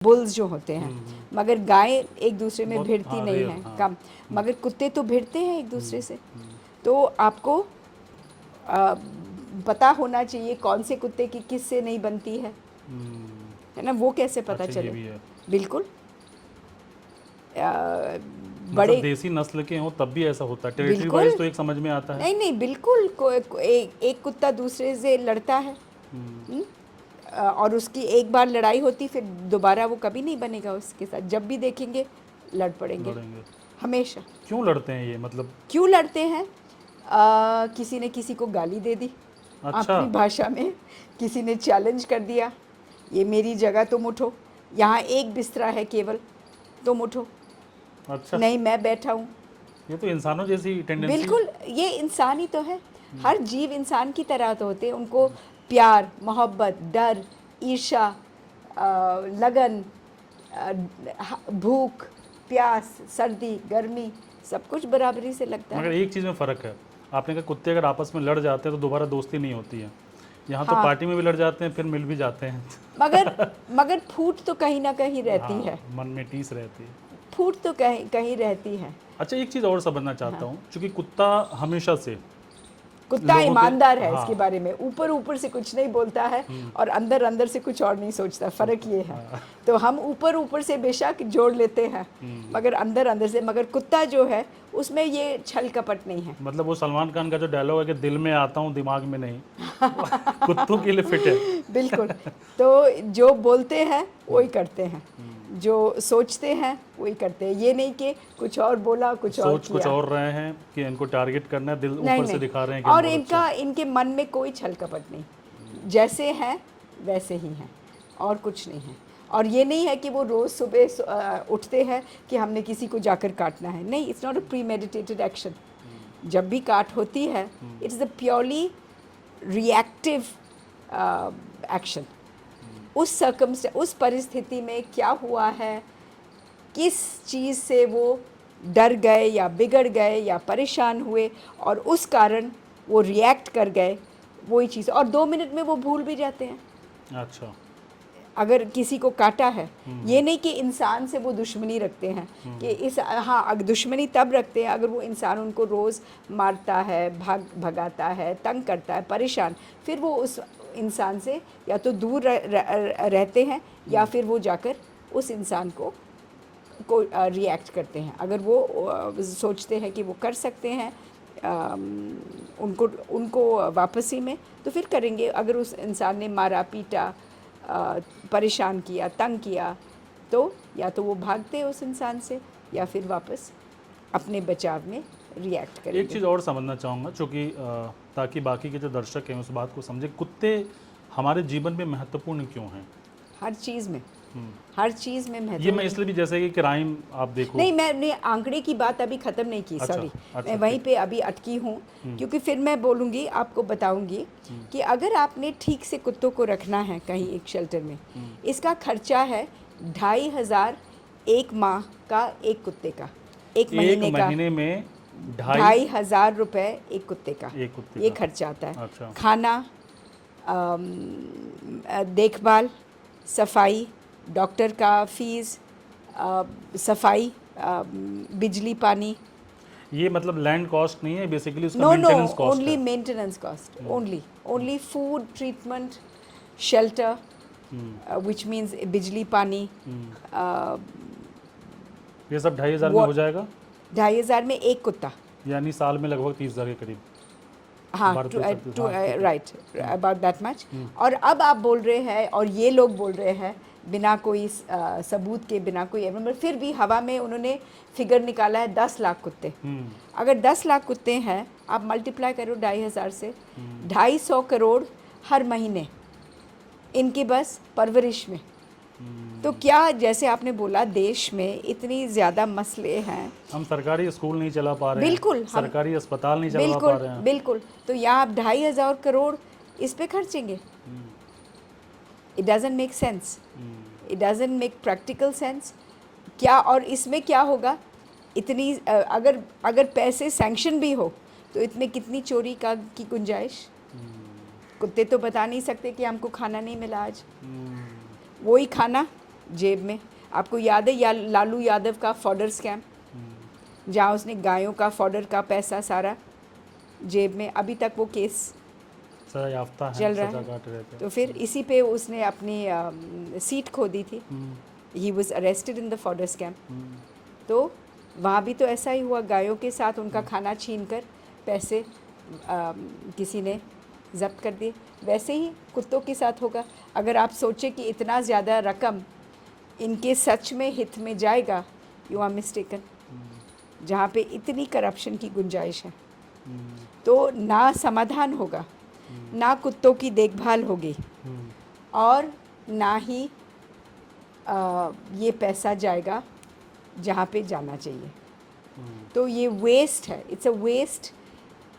Bulls जो होते हैं, मगर गाय एक दूसरे में बहुत भिड़ती नहीं रेयर, है, हाँ। कम। मगर कुत्ते तो भिड़ते हैं एक दूसरे से। तो आपको आ, पता होना चाहिए कौन से कुत्ते की किस से नहीं बनती है ना? वो कैसे पता अच्छा, ये चले? भी है। बिल्कुल। मतलब बड़े, देसी नस्ल के हों तब भी ऐसा होता है, टेरिटरी बिल्कुल। वाइज तो एक समझ में आता है। नहीं नहीं, बिल्कुल। एक कुत्ता दूसरे से लड़ता है। हम्म? और उसकी एक बार लड़ाई होती, फिर दोबारा वो कभी नहीं बनेगा उसके साथ। जब भी देखेंगे लड़ पड़ेंगे, लड़ेंगे। हमेशा। क्यों लड़ते हैं ये, मतलब? क्यों लड़ते हैं? किसी ने किसी को गाली दे दी अच्छा। अपनी भाषा में, किसी ने चैलेंज कर दिया, ये मेरी जगह तुम उठो, यहाँ एक बिस्तरा है केवल, तुम उठो, अच्छा, नहीं मैं बैठा हूँ। ये तो इंसानों जैसी टेंडेंसी। बिल्कुल, ये इंसान ही तो है। हर जीव इंसान की तरह तो होते हैं। उनको प्यार, मोहब्बत, डर, ईर्ष्या, लगन, भूख, प्यास, सर्दी, गर्मी, सब कुछ बराबरी से लगता मगर है। एक चीज़ में फ़र्क है, आपने कहा कुत्ते अगर आपस में लड़ जाते हैं तो दोबारा दोस्ती नहीं होती है। यहाँ तो हाँ, पार्टी में भी लड़ जाते हैं, फिर मिल भी जाते हैं। मगर मगर फूट तो कहीं ना कहीं रहती है। हाँ, मन में टीस रहती है। फूट तो कहीं कहीं रहती है। अच्छा, एक चीज़ और समझना चाहता हूँ, क्योंकि कुत्ता हमेशा से कुत्ता लोगों के, ईमानदार है, इसके हाँ, बारे में ऊपर ऊपर से कुछ नहीं बोलता है और अंदर अंदर से कुछ और नहीं सोचता। फ़र्क ये है। तो हम ऊपर ऊपर से बेशक जोड़ लेते हैं, मगर अंदर अंदर से, मगर कुत्ता जो है उसमें ये छल कपट नहीं है। मतलब वो सलमान खान का जो डायलॉग है कि दिल में आता हूँ दिमाग में नहीं, कुत्तों के लिए फिट है। बिल्कुल। तो जो बोलते हैं वही करते हैं, जो सोचते हैं वही करते हैं। ये नहीं कि कुछ और बोला, कुछ और सोच कुछ किया। और रहे हैं कि इनको टारगेट करना है, दिल नहीं ऊपर से नहीं, दिखा रहे हैं कि हम और बहुत अच्छे हैं। इनके मन में कोई छल कपट नहीं। जैसे हैं वैसे ही हैं, और कुछ नहीं है। और ये नहीं है कि वो रोज़ सुबह उठते हैं कि हमने किसी को जाकर काटना है। नहीं, it's not a pre meditated action. जब भी काट होती है, it's a purely reactive action. उस परिस्थिति में क्या हुआ है, किस चीज़ से वो डर गए या बिगड़ गए या परेशान हुए, और उस कारण वो रिएक्ट कर गए, वही चीज़। और 2 मिनट में वो भूल भी जाते हैं। अच्छा। अगर किसी को काटा है, ये नहीं कि इंसान से वो दुश्मनी रखते हैं कि हाँ, अगर दुश्मनी तब रखते हैं अगर वो इंसान उनको रोज़ मारता है, भगाता है, तंग करता है, परेशान, फिर वो उस इंसान से या तो दूर रहते हैं, या फिर वो जाकर उस इंसान को रिएक्ट करते हैं। अगर वो सोचते हैं कि वो कर सकते हैं उनको उनको वापसी में, तो फिर करेंगे। अगर उस इंसान ने मारा, पीटा, परेशान किया, तंग किया, तो या तो वो भागते हैं उस इंसान से, या फिर वापस अपने बचाव में रिएक्ट एक करेंगे। चीज़ और समझना चाहूँगा, चूँकि ताकि बाकी के जो दर्शक हैं उस बात को समझे, कुत्ते हमारे जीवन में महत्वपूर्ण क्यों हैं? हर चीज़ में, हर चीज़ में ये महत्व। मैं इसलिए भी, जैसे कि क्राइम आप देखो। नहीं, मैंने आंकड़े की बात अभी ख़त्म नहीं की, अच्छा, सॉरी। अच्छा, मैं वहीं ठीक। पे अभी अटकी हूँ, क्योंकि फिर मैं बोलूँगी, आपको बताऊँगी कि अगर आपने ठीक से कुत्तों को रखना है कहीं एक शेल्टर में, इसका खर्चा है 2,500 एक माह का, एक कुत्ते का, एक एक महीने का। महीने में 2,500 रुपये एक कुत्ते का, एक कुत्ते ये का। खर्चा आता है। अच्छा। खाना, देखभाल, सफाई, डॉक्टर का फीस, सफाई, बिजली, पानी। ये मतलब लैंड कॉस्ट नहीं है, बेसिकली उसका no no, maintenance cost only है। Maintenance cost, only food, treatment, shelter, which means बिजली, पानी। ये सब 2,500 में हो जाएगा, 2,500 में एक कुत्ता। यानी साल में लगभग 30,000 के करीब। हाँ, 12-13, हाँ, ठीक है। Right, about that much. और अब आप बोल रहे हैं, और ये लोग बोल रहे हैं बिना कोई सबूत के, बिना कोई एविडेंस, फिर भी हवा में उन्होंने फिगर निकाला है 10 लाख कुत्ते। अगर 10 लाख कुत्ते हैं, आप मल्टीप्लाई करो 2,500 से, 250 करोड़ हर महीने इनकी बस परवरिश में। तो क्या, जैसे आपने बोला, देश में इतनी ज़्यादा मसले हैं, हम सरकारी स्कूल नहीं चला पा रहे हैं, बिल्कुल, हम सरकारी अस्पताल नहीं चलवा बिल्कुल पा रहे हैं। बिल्कुल, तो यहाँ आप 2,500 करोड़ इस पे खर्चेंगे? It doesn't make sense, it doesn't make practical sense. क्या, और इसमें क्या होगा? इतनी अगर पैसे सैंक्शन भी हो, तो इसमें कितनी चोरी की गुंजाइश? कुत्ते तो बता नहीं सकते कि हमको खाना नहीं मिला आज। वही खाना जेब में। आपको याद है या लालू यादव का फॉडर स्कैम, जहाँ उसने गायों का फॉडर का पैसा सारा जेब में, अभी तक वो केस सजा याफ्ता है, चल रहा सजा है। काट रहे थे। तो फिर इसी पे उसने अपनी सीट खो दी थी। He was arrested in the fodder scam. तो वहाँ भी तो ऐसा ही हुआ, गायों के साथ उनका खाना छीन कर पैसे किसी ने जब्त कर दिए। वैसे ही कुत्तों के साथ होगा। अगर आप सोचें कि इतना ज़्यादा रकम इनके सच में हित में जाएगा, यू आर मिस्टेकन। जहाँ पे इतनी करप्शन की गुंजाइश है, तो ना समाधान होगा, ना कुत्तों की देखभाल होगी, और ना ही ये पैसा जाएगा जहाँ पे जाना चाहिए। तो ये वेस्ट है, it's a waste.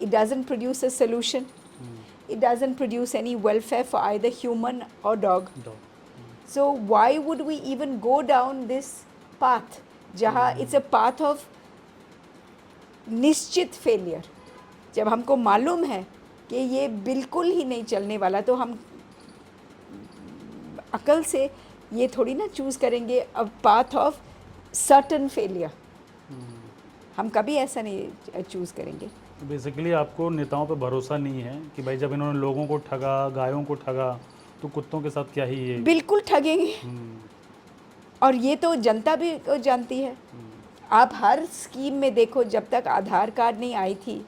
It doesn't produce a solution, it doesn't produce any welfare for either human और dog. So why would we even go down this path, जहाँ it's a path of निश्चित failure. जब हमको मालूम है कि ये बिल्कुल ही नहीं चलने वाला, तो हम अकल से ये थोड़ी ना चूज़ करेंगे a path of certain failure. हम कभी ऐसा नहीं चूज़ करेंगे। बेसिकली आपको नेताओं पे भरोसा नहीं है कि भाई जब इन्होंने लोगों को ठगा, गायों को ठगा, तो कुत्तों के साथ क्या ही ये। बिल्कुल ठगेंगे, और ये तो जनता भी जानती है। आप हर स्कीम में देखो, जब तक आधार कार्ड नहीं आई थी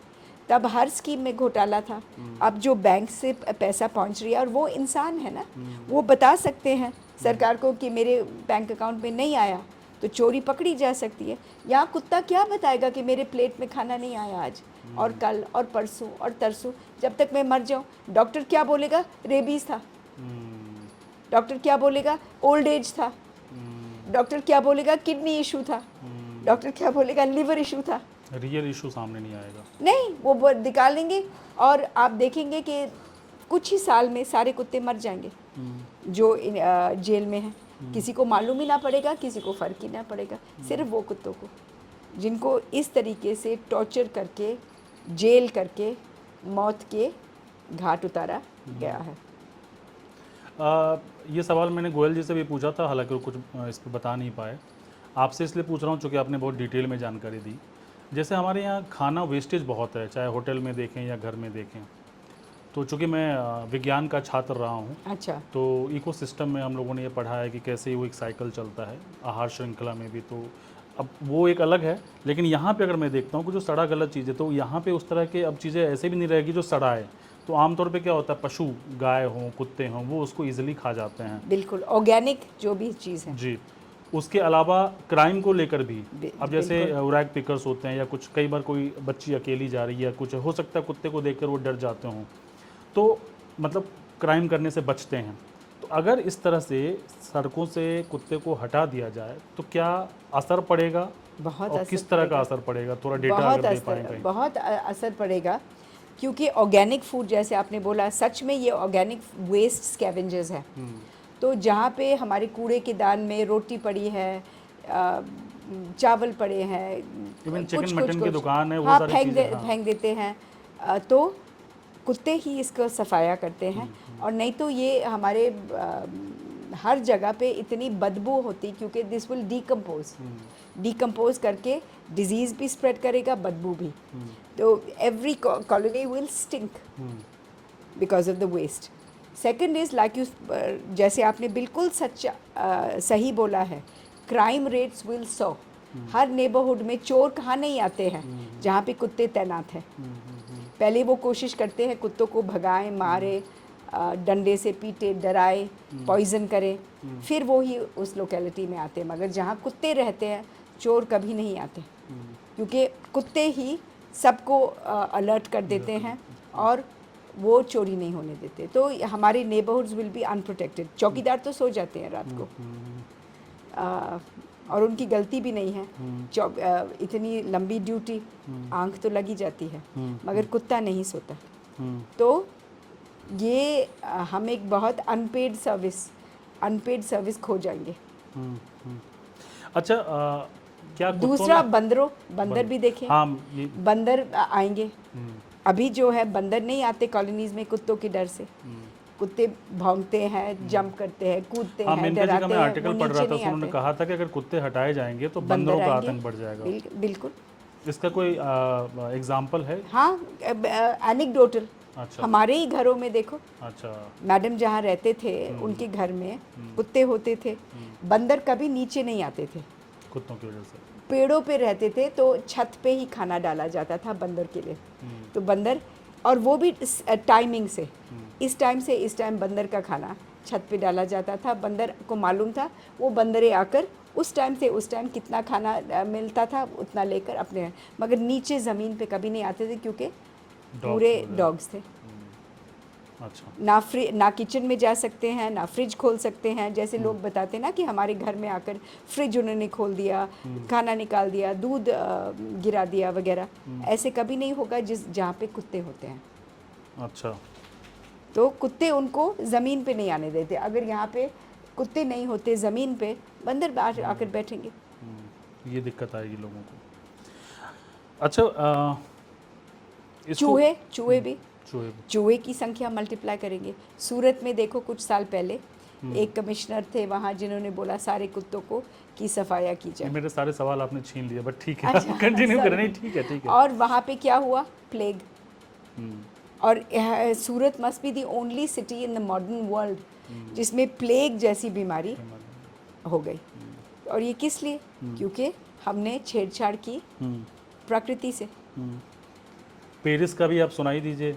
तब हर स्कीम में घोटाला था। अब जो बैंक से पैसा पहुंच रही है, और वो इंसान है ना, वो बता सकते हैं सरकार को कि मेरे बैंक अकाउंट में नहीं आया, तो चोरी पकड़ी जा सकती है। यहाँ कुत्ता क्या बताएगा कि मेरे प्लेट में खाना नहीं आया आज, और कल, और परसों, और तरसों, जब तक मैं मर जाऊँ। डॉक्टर क्या बोलेगा? रेबीज़ था। डॉक्टर क्या बोलेगा? ओल्ड एज था। डॉक्टर क्या बोलेगा? किडनी इशू था। डॉक्टर क्या बोलेगा? लिवर इशू था। रियल इशू सामने नहीं आएगा। नहीं, वो निकालेंगे, और आप देखेंगे कि कुछ ही साल में सारे कुत्ते मर जाएंगे जो जेल में हैं। किसी को मालूम ही ना पड़ेगा, किसी को फ़र्क ही ना पड़ेगा। सिर्फ वो कुत्तों को, जिनको इस तरीके से टॉर्चर करके, जेल करके मौत के घाट उतारा गया है। ये सवाल मैंने गोयल जी से भी पूछा था, हालांकि वो कुछ इस पर बता नहीं पाए। आपसे इसलिए पूछ रहा हूँ चूँकि आपने बहुत डिटेल में जानकारी दी। जैसे हमारे यहाँ खाना वेस्टेज बहुत है, चाहे होटल में देखें या घर में देखें। तो चूँकि मैं विज्ञान का छात्र रहा हूँ, अच्छा, तो इकोसिस्टम में हम लोगों ने ये पढ़ा है कि कैसे वो एक साइकिल चलता है आहार श्रृंखला में भी। तो अब वो एक अलग है, लेकिन यहाँ पे अगर मैं देखता हूँ कि जो सड़ा गलत चीज़ है, तो यहाँ पे उस तरह के अब चीज़ें ऐसे भी नहीं रहेगी जो सड़ा है। तो आमतौर पे क्या होता है, पशु, गाय हों, कुत्ते हों, वो उसको ईजिली खा जाते हैं। बिल्कुल ऑर्गेनिक जो भी चीज़ है। जी। उसके अलावा क्राइम को लेकर भी, अब जैसे बिल्कुल। रैग पिकर्स होते हैं, या कुछ कई बार कोई बच्ची अकेली जा रही है, कुछ हो सकता है कुत्ते को देखकर वो डर जाते हों, तो मतलब क्राइम करने से बचते हैं। तो अगर इस तरह से सड़कों से कुत्ते को हटा दिया जाए तो क्या असर पड़ेगा? बहुत और असर किस तरह का पड़ेगा। असर पड़ेगा? थोड़ा डेटा बहुत अगर दे पाएँ असर, कहीं। बहुत असर पड़ेगा, क्योंकि ऑर्गेनिक फूड, जैसे आपने बोला, सच में ये ऑर्गेनिक वेस्ट स्कैवेंजर्स है। तो जहाँ पे हमारे कूड़े के दान में रोटी पड़ी है, चावल पड़े हैं, इवन कुछ चिकन कुछ मटन की कुछ दुकान है, वो हाँ, सारी चीज़ें। हाँ। फेंक देते हैं। तो कुत्ते ही इसका सफाया करते हैं। और नहीं तो ये हमारे हर जगह पे इतनी बदबू होती, क्योंकि दिस विल डिकम्पोज करके डिजीज़ भी स्प्रेड करेगा, बदबू भी। तो every colony will stink because of the waste. Second is like you, जैसे आपने बिल्कुल सही बोला है, क्राइम रेट्स विल सो। हर नेबरहुड में चोर कहाँ नहीं आते हैं जहाँ पे कुत्ते तैनात हैं। पहले वो कोशिश करते हैं कुत्तों को भगाएं, मारे, डंडे से पीटे, डराए, पॉइजन करें, फिर वो ही उस लोकेलिटी में आते हैं। मगर जहाँ कुत्ते रहते हैं चोर कभी नहीं आते, क्योंकि कुत्ते ही सबको अलर्ट कर देते हैं और वो चोरी नहीं होने देते। तो हमारे नेबरहुड्स विल बी अनप्रोटेक्टेड। चौकीदार तो सो जाते हैं रात को, और उनकी गलती भी नहीं है। इतनी लंबी ड्यूटी, आंख तो लगी जाती है, मगर कुत्ता नहीं सोता। तो ये हम एक बहुत अनपेड सर्विस खो जाएंगे। अच्छा, क्या दूसरा बंदर भी देखें। हाँ, बंदर आएंगे। अभी जो है बंदर नहीं आते कॉलोनीज़ में कुत्तों के डर से। कुत्ते भौंकते हैं, जंप करते हैं, कूदते हाँ, हैं, मेनका जी का डराते मैं हैं, आर्टिकल वो पढ़ रहा नीचे था, नहीं उन्होंने आते। कहा था कि अगर कुत्ते हटाए जाएंगे तो बंदर बंदरों का आएंगे। आतंक बढ़ जाएगा। बिल्कुल। इसका कोई एग्जाम्पल है? हाँ, एनेक्डोटल। अच्छा हमारे ही घरों में देखो, अच्छा। मैडम जहाँ रहते थे उनके घर में कुत्ते होते थे। बंदर कभी नीचे नहीं आते थे, कुत्तों की वजह से। पेड़ों पे रहते थे, तो छत पे ही खाना डाला जाता था बंदर के लिए। तो बंदर, और वो भी टाइमिंग से, इस टाइम से इस टाइम बंदर का खाना छत पे डाला जाता था। बंदर को मालूम था, वो बंदरे आकर उस टाइम से उस टाइम कितना खाना मिलता था उतना लेकर अपने, मगर नीचे ज़मीन पे कभी नहीं आते थे क्योंकि पूरे वगैरह। डॉग्स थे। अच्छा। ना किचन में जा सकते हैं, ना फ्रिज खोल सकते हैं। जैसे लोग बताते ना कि हमारे घर में आकर फ्रिज उन्होंने खोल दिया, खाना निकाल दिया, दूध गिरा दिया वगैरह, ऐसे कभी नहीं होगा जहाँ पे कुत्ते होते हैं। अच्छा। तो कुत्ते उनको ज़मीन पे नहीं आने देते। अगर यहाँ पे कुत्ते नहीं होते ज़मीन पे, बंदर आकर बैठेंगे। ये दिक्कत आएगी लोगों को। अच्छा, इसको चूहे भी, चूहे चूहे की संख्या मल्टीप्लाई करेंगे। सूरत में देखो, कुछ साल पहले एक कमिश्नर थे वहाँ जिन्होंने बोला सारे कुत्तों को की सफाया की ये जाए। मेरे सारे सवाल आपने छीन लिए, बट ठीक है, अच्छा, कंटिन्यू sorry। करें। नहीं, ठीक है ठीक है। और वहाँ पे क्या हुआ? प्लेग। हम्म, और Surat must be the only city in the modern world जिसमें प्लेग जैसी बीमारी हो गई। और ये किस लिए? क्योंकि हमने छेड़छाड़ की प्रकृति से। पेरिस का भी आप सुनाई दीजिए।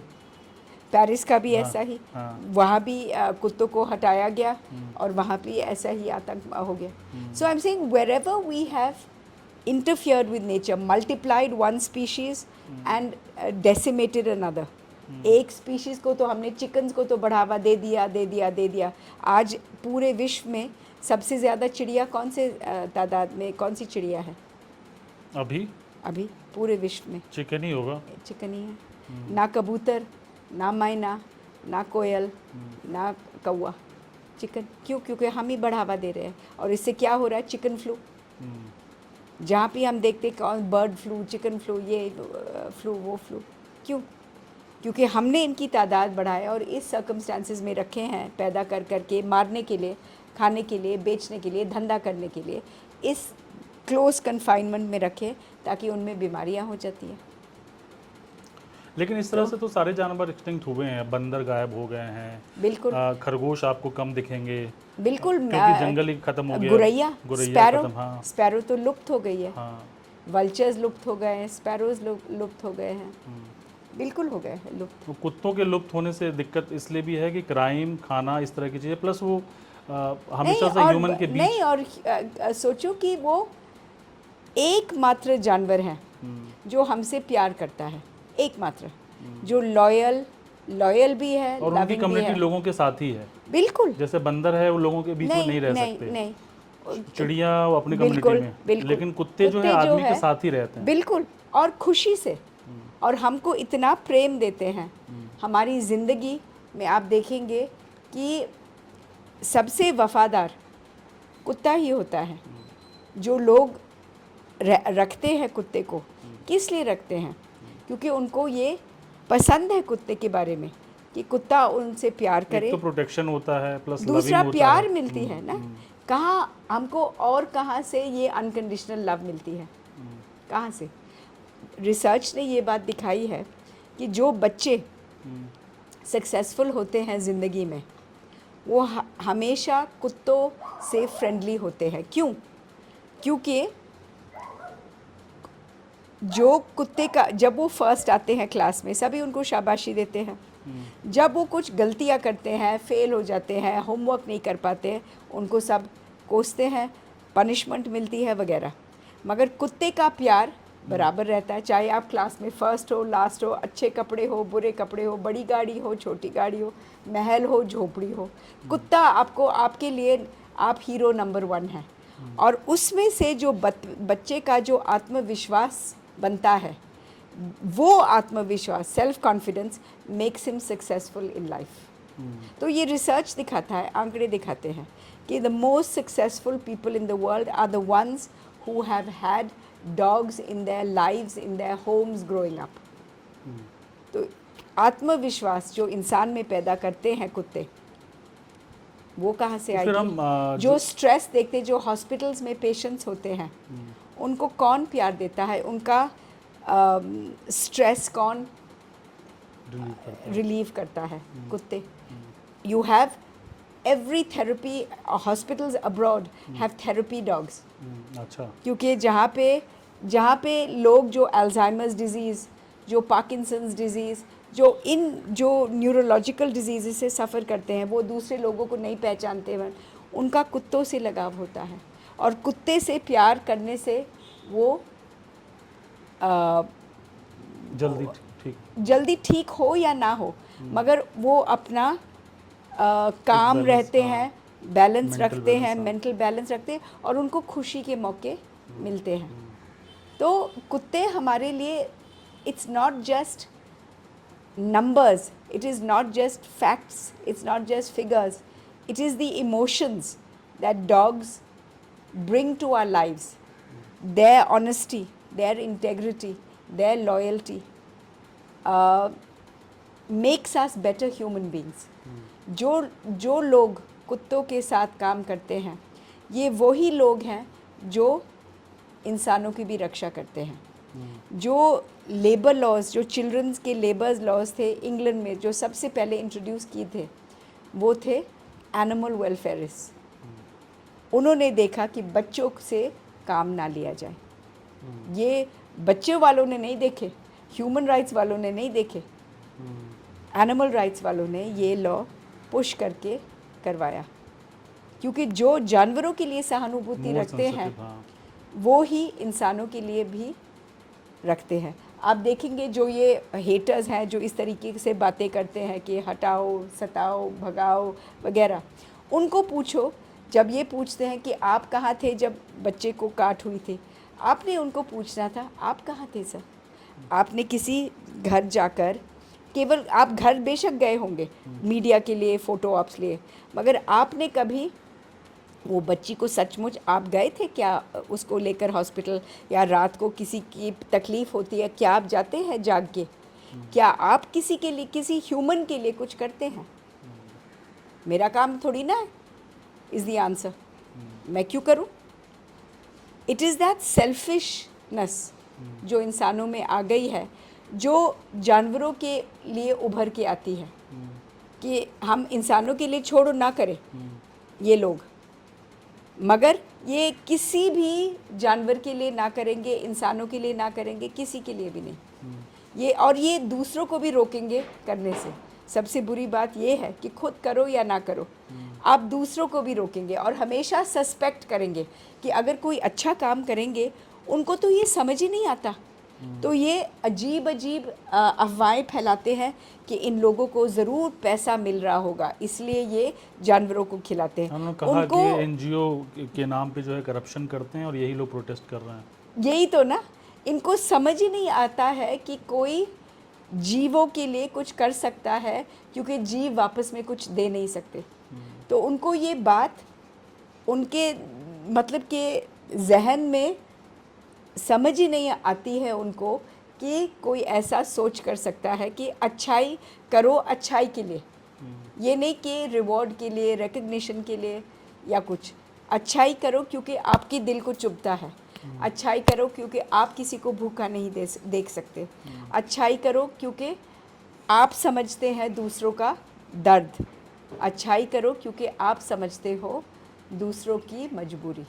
पेरिस का भी हाँ, ऐसा ही, हाँ। वहाँ भी कुत्तों को हटाया गया और वहाँ भी ऐसा ही आतंक हो गया। So I am saying wherever we have interfered with nature, multiplied one species and decimated another. एक स्पीशीज़ को तो हमने, चिकन्स को तो बढ़ावा दे दिया। आज पूरे विश्व में सबसे ज़्यादा चिड़िया कौन से तादाद में, कौन सी चिड़िया है अभी पूरे विश्व में? चिकन ही होगा। चिकन ही है। ना कबूतर, ना मैना, ना कोयल, ना कौवा, चिकन। क्यों? क्योंकि हम ही बढ़ावा दे रहे हैं। और इससे क्या हो रहा है? Chicken flu. जहाँ भी हम देखते कौन, बर्ड फ्लू, चिकन फ्लू, ये फ्लू, वो फ्लू। क्यों? क्योंकि हमने इनकी तादाद बढ़ाया और इस सर्कमस्टांसिस में रखे हैं, पैदा कर करके मारने के लिए, खाने के लिए, बेचने के लिए, धंधा करने के लिए, इस क्लोज कन्फाइनमेंट में रखे ताकि उनमें बीमारियां हो जाती हैं। लेकिन इस तरह से तो सारे जानवर एक्सटिंक्ट हुए हैं, बंदर गायब हो गए हैं। बिल्कुल खरगोश आपको कम दिखेंगे, बिल्कुल। क्योंकि जंगल ही खत्म हो गया। गुरैया, गुरैया खत्म, हाँ स्पैरो तो लुप्त हो गई है। हाँ। वल्चर्स लुप्त हो गए हैं, स्पैरोज लुप्त हो गए हैं, बिल्कुल हो गए हैं लुप्त। तो कुत्तों के लुप्त होने से दिक्कत इसलिए भी है कि क्राइम, खाना, इस तरह की चीज़ें, प्लस वो हमेशा से ह्यूमन के बीच नहीं, और सोचो कि वो एकमात्र जानवर है जो हमसे प्यार करता है, एकमात्र, जो लॉयल भी है, और उनकी लविंग भी कम्युनिटी है। लोगों के साथ ही है। बिल्कुल। जैसे बंदर है, वो लोगों के बीच में नहीं रह सकते। नहीं, चिड़िया वो अपनी कम्युनिटी बिल्कुल, में, बिल्कुल। लेकिन कुत्ते जो है आदमी के साथ ही रहते हैं। बिल्कुल, और खुशी से, और हमको इतना प्रेम देते हैं। हमारी ज़िंदगी में आप देखेंगे कि सबसे वफादार कुत्ता ही होता है। जो लोग रखते हैं कुत्ते को, किस लिए रखते हैं? क्योंकि उनको ये पसंद है कुत्ते के बारे में कि कुत्ता उनसे प्यार करे। एक तो प्रोटेक्शन होता है, प्लस दूसरा लविंग प्यार होता है। मिलती है ना। कहाँ हमको, और कहाँ से ये अनकंडीशनल लव मिलती है? कहाँ से? रिसर्च ने ये बात दिखाई है कि जो बच्चे सक्सेसफुल होते हैं ज़िंदगी में, वो हमेशा कुत्तों से फ्रेंडली होते हैं। क्यों? क्योंकि जो कुत्ते का, जब वो फर्स्ट आते हैं क्लास में, सभी उनको शाबाशी देते हैं। जब वो कुछ गलतियां करते हैं, फेल हो जाते हैं, होमवर्क नहीं कर पाते, उनको सब कोसते हैं, पनिशमेंट मिलती है वगैरह। मगर कुत्ते का प्यार बराबर रहता है, चाहे आप क्लास में फर्स्ट हो, लास्ट हो, अच्छे कपड़े हो, बुरे कपड़े हो, बड़ी गाड़ी हो, छोटी गाड़ी हो, महल हो, झोपड़ी हो, कुत्ता आपको, आपके लिए आप हीरो नंबर 1 हैं। और उसमें से जो बच्चे का जो आत्मविश्वास बनता है, वो आत्मविश्वास, self confidence makes him successful in life. तो ये रिसर्च दिखाता है, आंकड़े दिखाते हैं कि the most successful people in the world are the ones who have had dogs in their lives, in their homes growing up. तो आत्मविश्वास जो इंसान में पैदा करते हैं कुत्ते, वो कहाँ से तो फिर हम आएगी? जो स्ट्रेस देखते, जो हॉस्पिटल्स में पेशेंट्स होते हैं, उनको कौन प्यार देता है? उनका स्ट्रेस कौन रिलीव करता है? कुत्ते। You have every therapy, hospitals abroad have therapy dogs. अच्छा। क्योंकि जहाँ पे लोग जो अल्जाइमर्स डिजीज़, जो पार्किंसंस डिजीज़, जो न्यूरोलॉजिकल डिजीज़ से सफ़र करते हैं, वो दूसरे लोगों को नहीं पहचानते हैं, उनका कुत्तों से लगाव होता है। और कुत्ते से प्यार करने से वो जल्दी ठीक हो या ना हो, मगर वो अपना काम रहते हैं, बैलेंस रखते हैं, मेंटल बैलेंस रखते हैं, और उनको खुशी के मौके मिलते हैं। तो कुत्ते हमारे लिए, it's not just numbers, it is not just facts, it's not just figures, it is the emotions that dogs bring to our lives. Their honesty, their integrity, their loyalty makes us better human beings. जो लोग कुत्तों के साथ काम करते हैं, ये वही लोग हैं जो इंसानों की भी रक्षा करते हैं। जो लेबर लॉज, जो चिल्ड्रंस के लेबर्स लॉज थे इंग्लैंड में, जो सबसे पहले इंट्रोड्यूस किए थे, वो थे एनिमल वेलफेयरिस्ट। उन्होंने देखा कि बच्चों से काम ना लिया जाए। ये बच्चों वालों ने नहीं देखे, ह्यूमन राइट्स वालों ने नहीं देखे, एनिमल राइट्स वालों ने ये लॉ पुश करके करवाया। क्योंकि जो जानवरों के लिए सहानुभूति रखते हैं, वो ही इंसानों के लिए भी रखते हैं। आप देखेंगे जो ये हेटर्स हैं, जो इस तरीके से बातें करते हैं कि हटाओ, सताओ, भगाओ वगैरह, उनको पूछो, जब ये पूछते हैं कि आप कहाँ थे जब बच्चे को काट हुई थी, आपने उनको पूछना था आप कहाँ थे सर। आपने किसी घर जाकर, केवल आप घर बेशक गए होंगे मीडिया के लिए, फ़ोटो ऑप्स लिए, मगर आपने कभी वो बच्ची को सचमुच आप गए थे क्या उसको लेकर हॉस्पिटल, या रात को किसी की तकलीफ़ होती है, क्या आप जाते हैं जाग के? क्या आप किसी के लिए, किसी ह्यूमन के लिए कुछ करते हैं? मेरा काम थोड़ी ना है, इज़ द आंसर। मैं क्यों करूं? इट इज़ दैट सेल्फिशनेस जो इंसानों में आ गई है, जो जानवरों के लिए उभर के आती है कि हम इंसानों के लिए छोड़ो ना करें ये लोग, मगर ये किसी भी जानवर के लिए ना करेंगे, इंसानों के लिए ना करेंगे, किसी के लिए भी नहीं। ये और ये दूसरों को भी रोकेंगे करने से। सबसे बुरी बात ये है कि खुद करो या ना करो, आप दूसरों को भी रोकेंगे और हमेशा सस्पेक्ट करेंगे कि अगर कोई अच्छा काम करेंगे, उनको तो ये समझ ही नहीं आता, तो ये अजीब अजीब अफवाहें फैलाते हैं कि इन लोगों को ज़रूर पैसा मिल रहा होगा, इसलिए ये जानवरों को खिलाते हैं। उन्होंने कहा कि एनजीओ के नाम पे जो है करप्शन करते हैं और यही लोग प्रोटेस्ट कर रहे हैं। यही तो ना, इनको समझ ही नहीं आता है कि कोई जीवों के लिए कुछ कर सकता है, क्योंकि जीव वापस में कुछ दे नहीं सकते। तो उनको ये बात उनके मतलब के जहन में समझ ही नहीं आती है उनको कि कोई ऐसा सोच कर सकता है कि अच्छाई करो अच्छाई के लिए, ये नहीं कि रिवॉर्ड के लिए, रिकग्निशन के लिए या कुछ। अच्छाई करो क्योंकि आपके दिल को चुभता है, अच्छाई करो क्योंकि आप किसी को भूखा नहीं देख सकते, अच्छाई करो क्योंकि आप समझते हैं दूसरों का दर्द, अच्छाई करो क्योंकि आप समझते हो दूसरों की मजबूरी,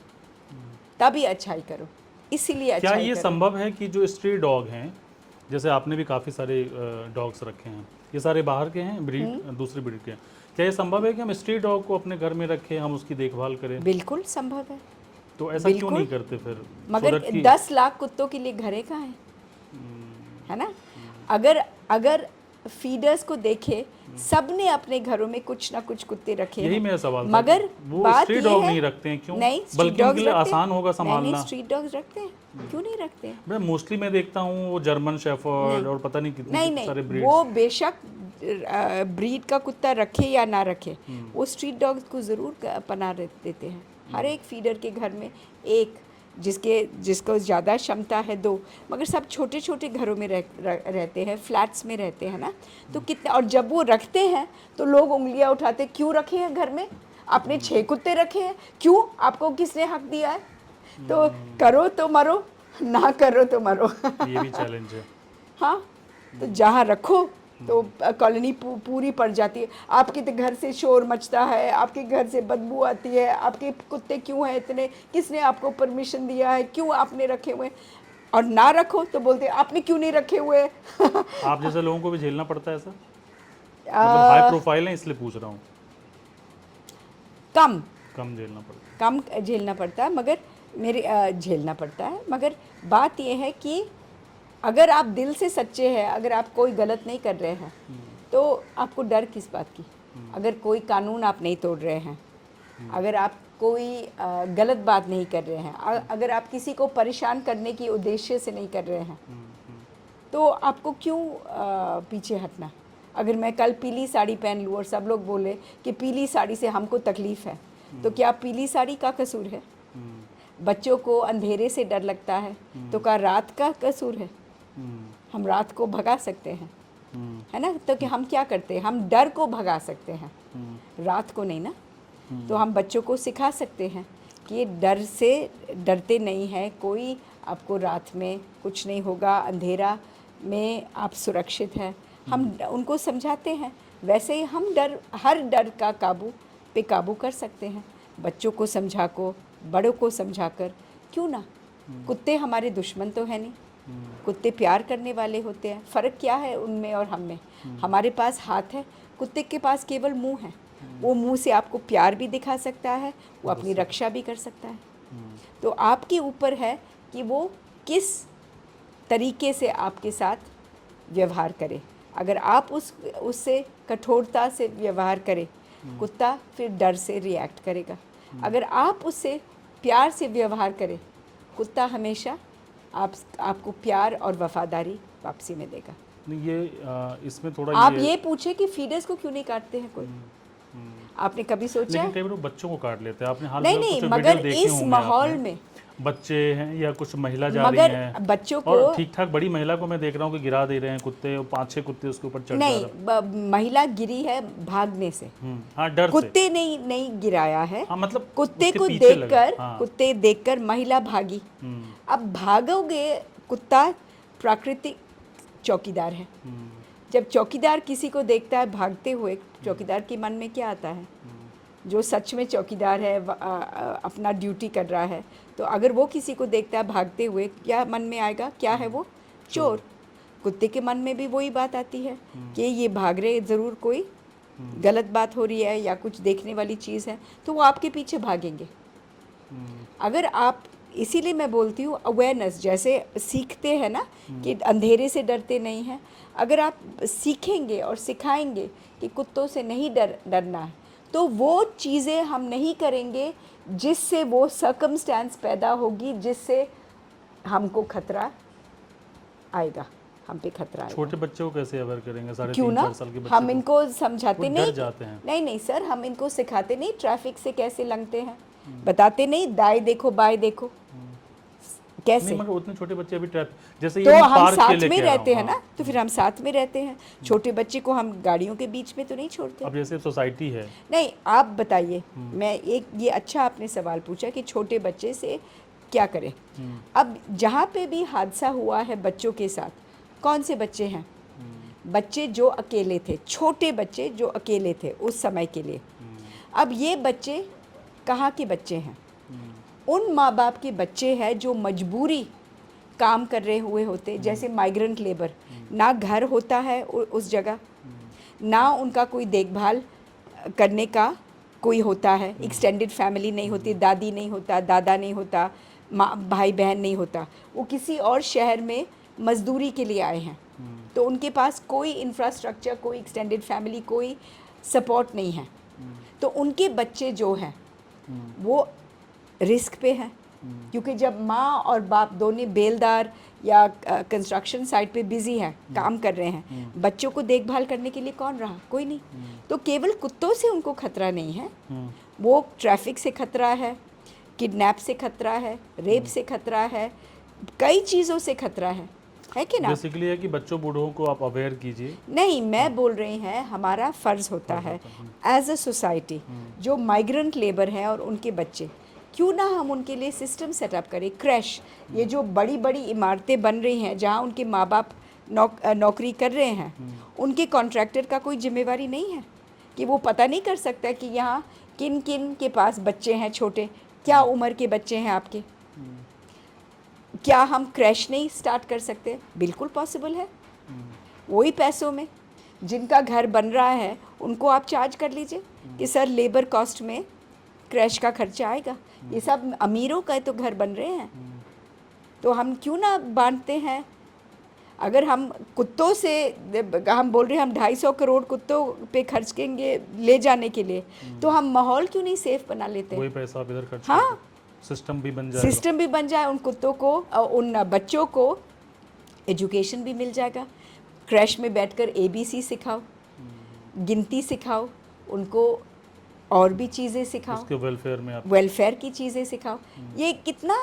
तभी अच्छाई करो। इसीलिए क्या ये संभव है कि जो स्ट्रीट डॉग हैं, जैसे आपने भी काफ़ी सारे डॉग्स रखे हैं, ये सारे बाहर के हैं ब्रीड, दूसरी ब्रीड के हैं, क्या ये संभव है कि हम स्ट्रीट डॉग को अपने घर में रखें, हम उसकी देखभाल करें? बिल्कुल संभव है। तो ऐसा क्यों नहीं करते फिर? मगर 10 लाख कुत्तों के लिए घरे कहाँ हैं, है ना? अगर फीडर्स को देखे, सब ने अपने घरों में कुछ ना कुछ कुत्ते रखे हैं। यही मेरा सवाल था, मगर वो बात स्ट्रीट ये डॉग है, नहीं रखते हैं क्यों? नहीं, बल्कि उनके लिए आसान होगा संभालना। नहीं, स्ट्रीट डॉग्स रखते हैं, क्यों नहीं रखते हैं? मैं मोस्टली मैं देखता हूँ वो जर्मन शेफर्ड और पता नहीं कितने सारे ब्रीड। वो बेशक ब्रीड का कुत्ता रखे या ना रखे, वो स्ट्रीट डॉग्स को ज़रूर पनाह देते हैं। हर एक फीडर के घर में एक जिसको ज़्यादा क्षमता है दो, मगर सब छोटे छोटे घरों में रहते हैं, फ्लैट्स में रहते हैं ना, तो कितने, और जब वो रखते हैं तो लोग उंगलियां उठाते, क्यों रखे हैं घर में, आपने 6 कुत्ते रखे हैं, क्यों, आपको किसने हक दिया है, तो करो तो मरो, ना करो तो मरो। ये भी चैलेंज है। हाँ, तो जहाँ रखो तो कॉलोनी पूरी पड़ जाती है। आपके तो घर से शोर मचता है, आपके घर से बदबू आती है, आपके कुत्ते क्यों हैं इतने, किसने आपको परमिशन दिया है, क्यों आपने रखे हुए, और ना रखो तो बोलते हैं आपने क्यों नहीं रखे हुए। आप जैसे लोगों को भी झेलना पड़ता है सर? मतलब हाई प्रोफाइल है इसलिए पूछ रहा हूँ। कम झेलना पड़ता है। कम झेलना पड़ता है, मगर झेलना पड़ता है, मगर बात यह है कि अगर आप दिल से सच्चे हैं, अगर आप कोई गलत नहीं कर रहे हैं तो आपको डर किस बात की, अगर कोई कानून आप नहीं तोड़ रहे हैं, अगर आप कोई गलत बात नहीं कर रहे हैं, अगर आप किसी को परेशान करने की उद्देश्य से नहीं कर रहे हैं, तो आपको क्यों पीछे हटना। अगर मैं कल पीली साड़ी पहन लूँ और सब लोग बोले कि पीली साड़ी से हमको तकलीफ़ है, तो क्या पीली साड़ी का कसूर है। बच्चों को अंधेरे से डर लगता है, तो क्या रात का कसूर है। हम रात को भगा सकते हैं, है ना, तो कि हम क्या करते हैं, हम डर को भगा सकते हैं, रात को नहीं ना। तो हम बच्चों को सिखा सकते हैं कि डर से डरते नहीं है कोई, आपको रात में कुछ नहीं होगा, अंधेरा में आप सुरक्षित हैं। हम उनको समझाते हैं, वैसे ही हम हर डर का काबू कर सकते हैं, बच्चों को समझा को, बड़ों को समझाकर, क्यों ना। कुत्ते हमारे दुश्मन तो है नहीं, कुत्ते प्यार करने वाले होते हैं। फ़र्क क्या है उनमें और हम में, हमारे पास हाथ है, कुत्ते के पास केवल मुंह है, वो मुंह से आपको प्यार भी दिखा सकता है, वो अपनी रक्षा भी कर सकता है। तो आपके ऊपर है कि वो किस तरीके से आपके साथ व्यवहार करे। अगर आप उससे कठोरता से व्यवहार करें, कुत्ता फिर डर से रिएक्ट करेगा। अगर आप उससे प्यार से व्यवहार करें, कुत्ता हमेशा आपको प्यार और वफादारी वापसी में देगा। नहीं, ये इसमें थोड़ा आप ये पूछे कि फीडर्स को क्यों नहीं काटते हैं कोई, आपने कभी सोचा? लेकिन कई बार बच्चों को काट लेते हैं, आपने हाल नहीं, मगर इस माहौल में बच्चे हैं या कुछ महिला जा रही हैं, बच्चों को, और ठीक ठाक बड़ी महिला को मैं देख रहा हूँ कि गिरा दे रहे हैं कुत्ते, 5-6 कुत्ते उसके ऊपर चढ़ जा रहे हैं। नहीं, महिला गिरी है भागने से, हाँ, डर कुत्ते से। नहीं गिराया है। हाँ, मतलब कुत्ते को देखकर महिला भागी। अब भागोगे, कुत्ता प्राकृतिक चौकीदार है। जब चौकीदार किसी को देखता है भागते हुए, चौकीदार के मन में क्या आता है, जो सच में चौकीदार है, अपना ड्यूटी कर रहा है, तो अगर वो किसी को देखता है भागते हुए, क्या मन में आएगा, क्या है वो, चोर। कुत्ते के मन में भी वही बात आती है कि ये भाग रहे, ज़रूर कोई गलत बात हो रही है या कुछ देखने वाली चीज़ है, तो वो आपके पीछे भागेंगे। अगर आप, इसीलिए मैं बोलती हूँ अवेयरनेस, जैसे सीखते हैं ना कि अंधेरे से डरते नहीं हैं, अगर आप सीखेंगे और सिखाएंगे कि कुत्तों से नहीं डरना है, तो वो चीज़ें हम नहीं करेंगे जिससे वो सर्कमस्टेंस पैदा होगी जिससे हमको खतरा आएगा, हम पे खतरा आएगा। छोटे बच्चों को कैसे अवेयर करेंगे? 3.5-4 साल के बच्चे हम इनको समझाते नहीं, जाते हैं। नहीं सर, हम इनको सिखाते नहीं ट्रैफिक से कैसे लंघते हैं, बताते नहीं, दाएं देखो बाएं देखो कैसे। नहीं, मगर उतने छोटे बच्चे अभी जैसे तो ये हम साथ में रहते हैं ना, तो फिर हम साथ में रहते हैं। छोटे बच्चे को हम गाड़ियों के बीच में तो नहीं छोड़ते। अब जैसे सोसाइटी है, नहीं, आप बताइए, मैं ये अच्छा आपने सवाल पूछा कि छोटे बच्चे से क्या करें। अब जहाँ पे भी हादसा हुआ है बच्चों के साथ, कौन से बच्चे हैं? बच्चे जो अकेले थे, छोटे बच्चे जो अकेले थे उस समय के लिए। अब ये बच्चे कहाँ के बच्चे हैं? उन माँ बाप के बच्चे हैं जो मजबूरी काम कर रहे हुए होते, जैसे माइग्रेंट लेबर, ना घर होता है उस जगह, ना उनका कोई देखभाल करने का कोई होता है, एक्सटेंडेड फैमिली नहीं होती, दादी नहीं होता, दादा नहीं होता, माँ भाई बहन नहीं होता, वो किसी और शहर में मजदूरी के लिए आए हैं, तो उनके पास कोई इंफ्रास्ट्रक्चर, कोई एक्सटेंडेड फैमिली, कोई सपोर्ट नहीं है। तो उनके बच्चे जो हैं वो रिस्क पे हैं, क्योंकि जब माँ और बाप दोनों बेलदार या कंस्ट्रक्शन साइट पे बिजी हैं, काम कर रहे हैं, बच्चों को देखभाल करने के लिए कौन रहा? कोई नहीं। तो केवल कुत्तों से उनको खतरा नहीं है, वो ट्रैफिक से खतरा है, किडनैप से खतरा है, रेप से खतरा है, कई चीज़ों से खतरा है कि ना? बेसिकली है कि बच्चों बूढ़ों को आप अवेयर कीजिए। नहीं, मैं बोल रही हैं हमारा फ़र्ज़ होता है एज अ सोसाइटी, जो माइग्रेंट लेबर हैं और उनके बच्चे, क्यों ना हम उनके लिए सिस्टम सेटअप करें। क्रैश, ये जो बड़ी बड़ी इमारतें बन रही हैं जहाँ उनके माँ बाप नौकरी कर रहे हैं, उनके कॉन्ट्रैक्टर का कोई जिम्मेवारी नहीं है कि वो पता नहीं कर सकता कि यहाँ किन किन के पास बच्चे हैं छोटे, क्या उम्र के बच्चे हैं आपके। क्या हम क्रैश नहीं स्टार्ट कर सकते? बिल्कुल पॉसिबल है। वही पैसों में जिनका घर बन रहा है उनको आप चार्ज कर लीजिए कि सर लेबर कॉस्ट में क्रैश का खर्चा आएगा। ये सब अमीरों का तो घर बन रहे हैं, तो हम क्यों ना बांटते हैं। अगर हम कुत्तों से, हम बोल रहे हैं हम 250 करोड़ कुत्तों पे खर्च करेंगे ले जाने के लिए, तो हम माहौल क्यों नहीं सेफ बना लेते? वही पैसा आप इधर खर्च हाँ, करके सिस्टम भी बन जाएगा। सिस्टम भी बन जाए, उन कुत्तों को, उन बच्चों को एजुकेशन भी मिल जाएगा। क्रैश में बैठकर ABC सिखाओ, गिनती सिखाओ, उनको और भी चीज़ें सिखाओ, उसके वेलफेयर में आप वेलफेयर की चीज़ें सिखाओ। ये कितना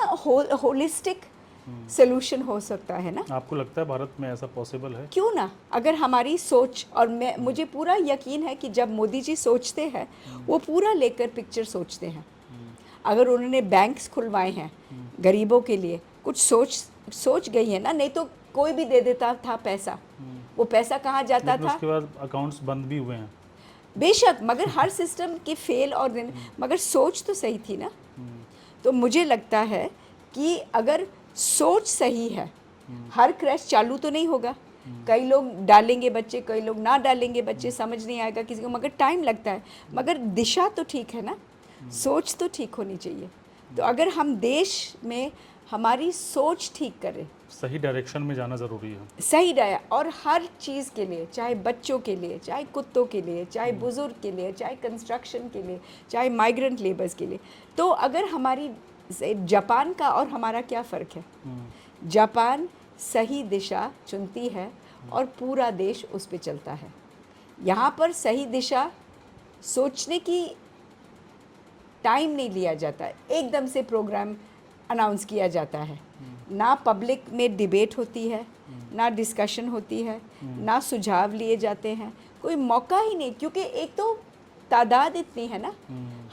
होलिस्टिक सोल्यूशन हो सकता है ना। आपको लगता है भारत में ऐसा पॉसिबल है? क्यों ना, अगर हमारी सोच, और मुझे पूरा यकीन है कि जब मोदी जी सोचते हैं वो पूरा लेकर पिक्चर सोचते हैं। अगर उन्होंने बैंक्स खुलवाए हैं गरीबों के लिए, कुछ सोच गई है ना, नहीं तो कोई भी दे देता था पैसा। वो पैसा कहाँ जाता लेकिन था? उसके बाद अकाउंट्स बंद भी हुए हैं। बेशक, मगर हर सिस्टम के फेल और मगर सोच तो सही थी ना। तो मुझे लगता है कि अगर सोच सही है, हर क्रैश चालू तो नहीं होगा। कई लोग डालेंगे बच्चे, कई लोग ना डालेंगे बच्चे, समझ नहीं आएगा किसी को, मगर टाइम लगता है। मगर दिशा तो ठीक है ना, सोच तो ठीक होनी चाहिए। तो अगर हम देश में हमारी सोच ठीक करें, सही डायरेक्शन में जाना ज़रूरी है। सही डाया, और हर चीज़ के लिए, चाहे बच्चों के लिए, चाहे कुत्तों के लिए, चाहे बुज़ुर्ग के लिए, चाहे कंस्ट्रक्शन के लिए, चाहे माइग्रेंट लेबर्स के लिए। तो अगर हमारी, जापान का और हमारा क्या फ़र्क है? जापान सही दिशा चुनती है और पूरा देश उस पे चलता है। यहाँ पर सही दिशा सोचने की टाइम नहीं लिया जाता है, एकदम से प्रोग्राम अनाउंस किया जाता है। ना पब्लिक में डिबेट होती है, ना डिस्कशन होती है, ना सुझाव लिए जाते हैं, कोई मौका ही नहीं। क्योंकि एक तो तादाद इतनी है ना,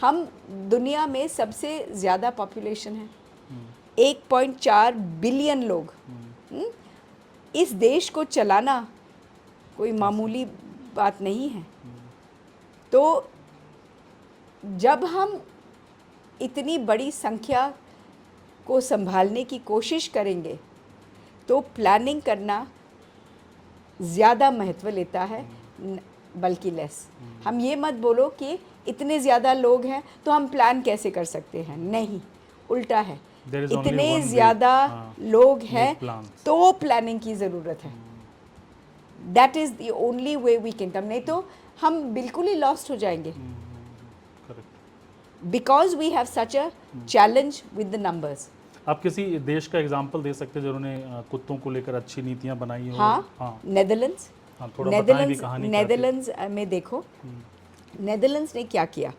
हम दुनिया में सबसे ज़्यादा पॉपुलेशन है, 1.4 बिलियन लोग। इस देश को चलाना कोई मामूली बात नहीं है। तो जब हम इतनी बड़ी संख्या को संभालने की कोशिश करेंगे तो प्लानिंग करना ज़्यादा महत्व लेता है, बल्कि लेस। हम ये मत बोलो कि इतने ज़्यादा लोग हैं तो हम प्लान कैसे कर सकते हैं, नहीं, उल्टा है। इतने ज़्यादा लोग हैं तो प्लानिंग की ज़रूरत है। That is the only way we can come, नहीं तो हम बिल्कुल ही लॉस्ट हो जाएंगे। Because we have such a challenge with the numbers. आप किसी देश का एग्जांपल दे सकते हैं जिन्होंने कुत्तों को लेकर अच्छी नीतियां बनाई हो? हाँ, नेदरलैंड्स। नेदरलैंड्स में देखो, नेदरलैंड्स ने क्या किया।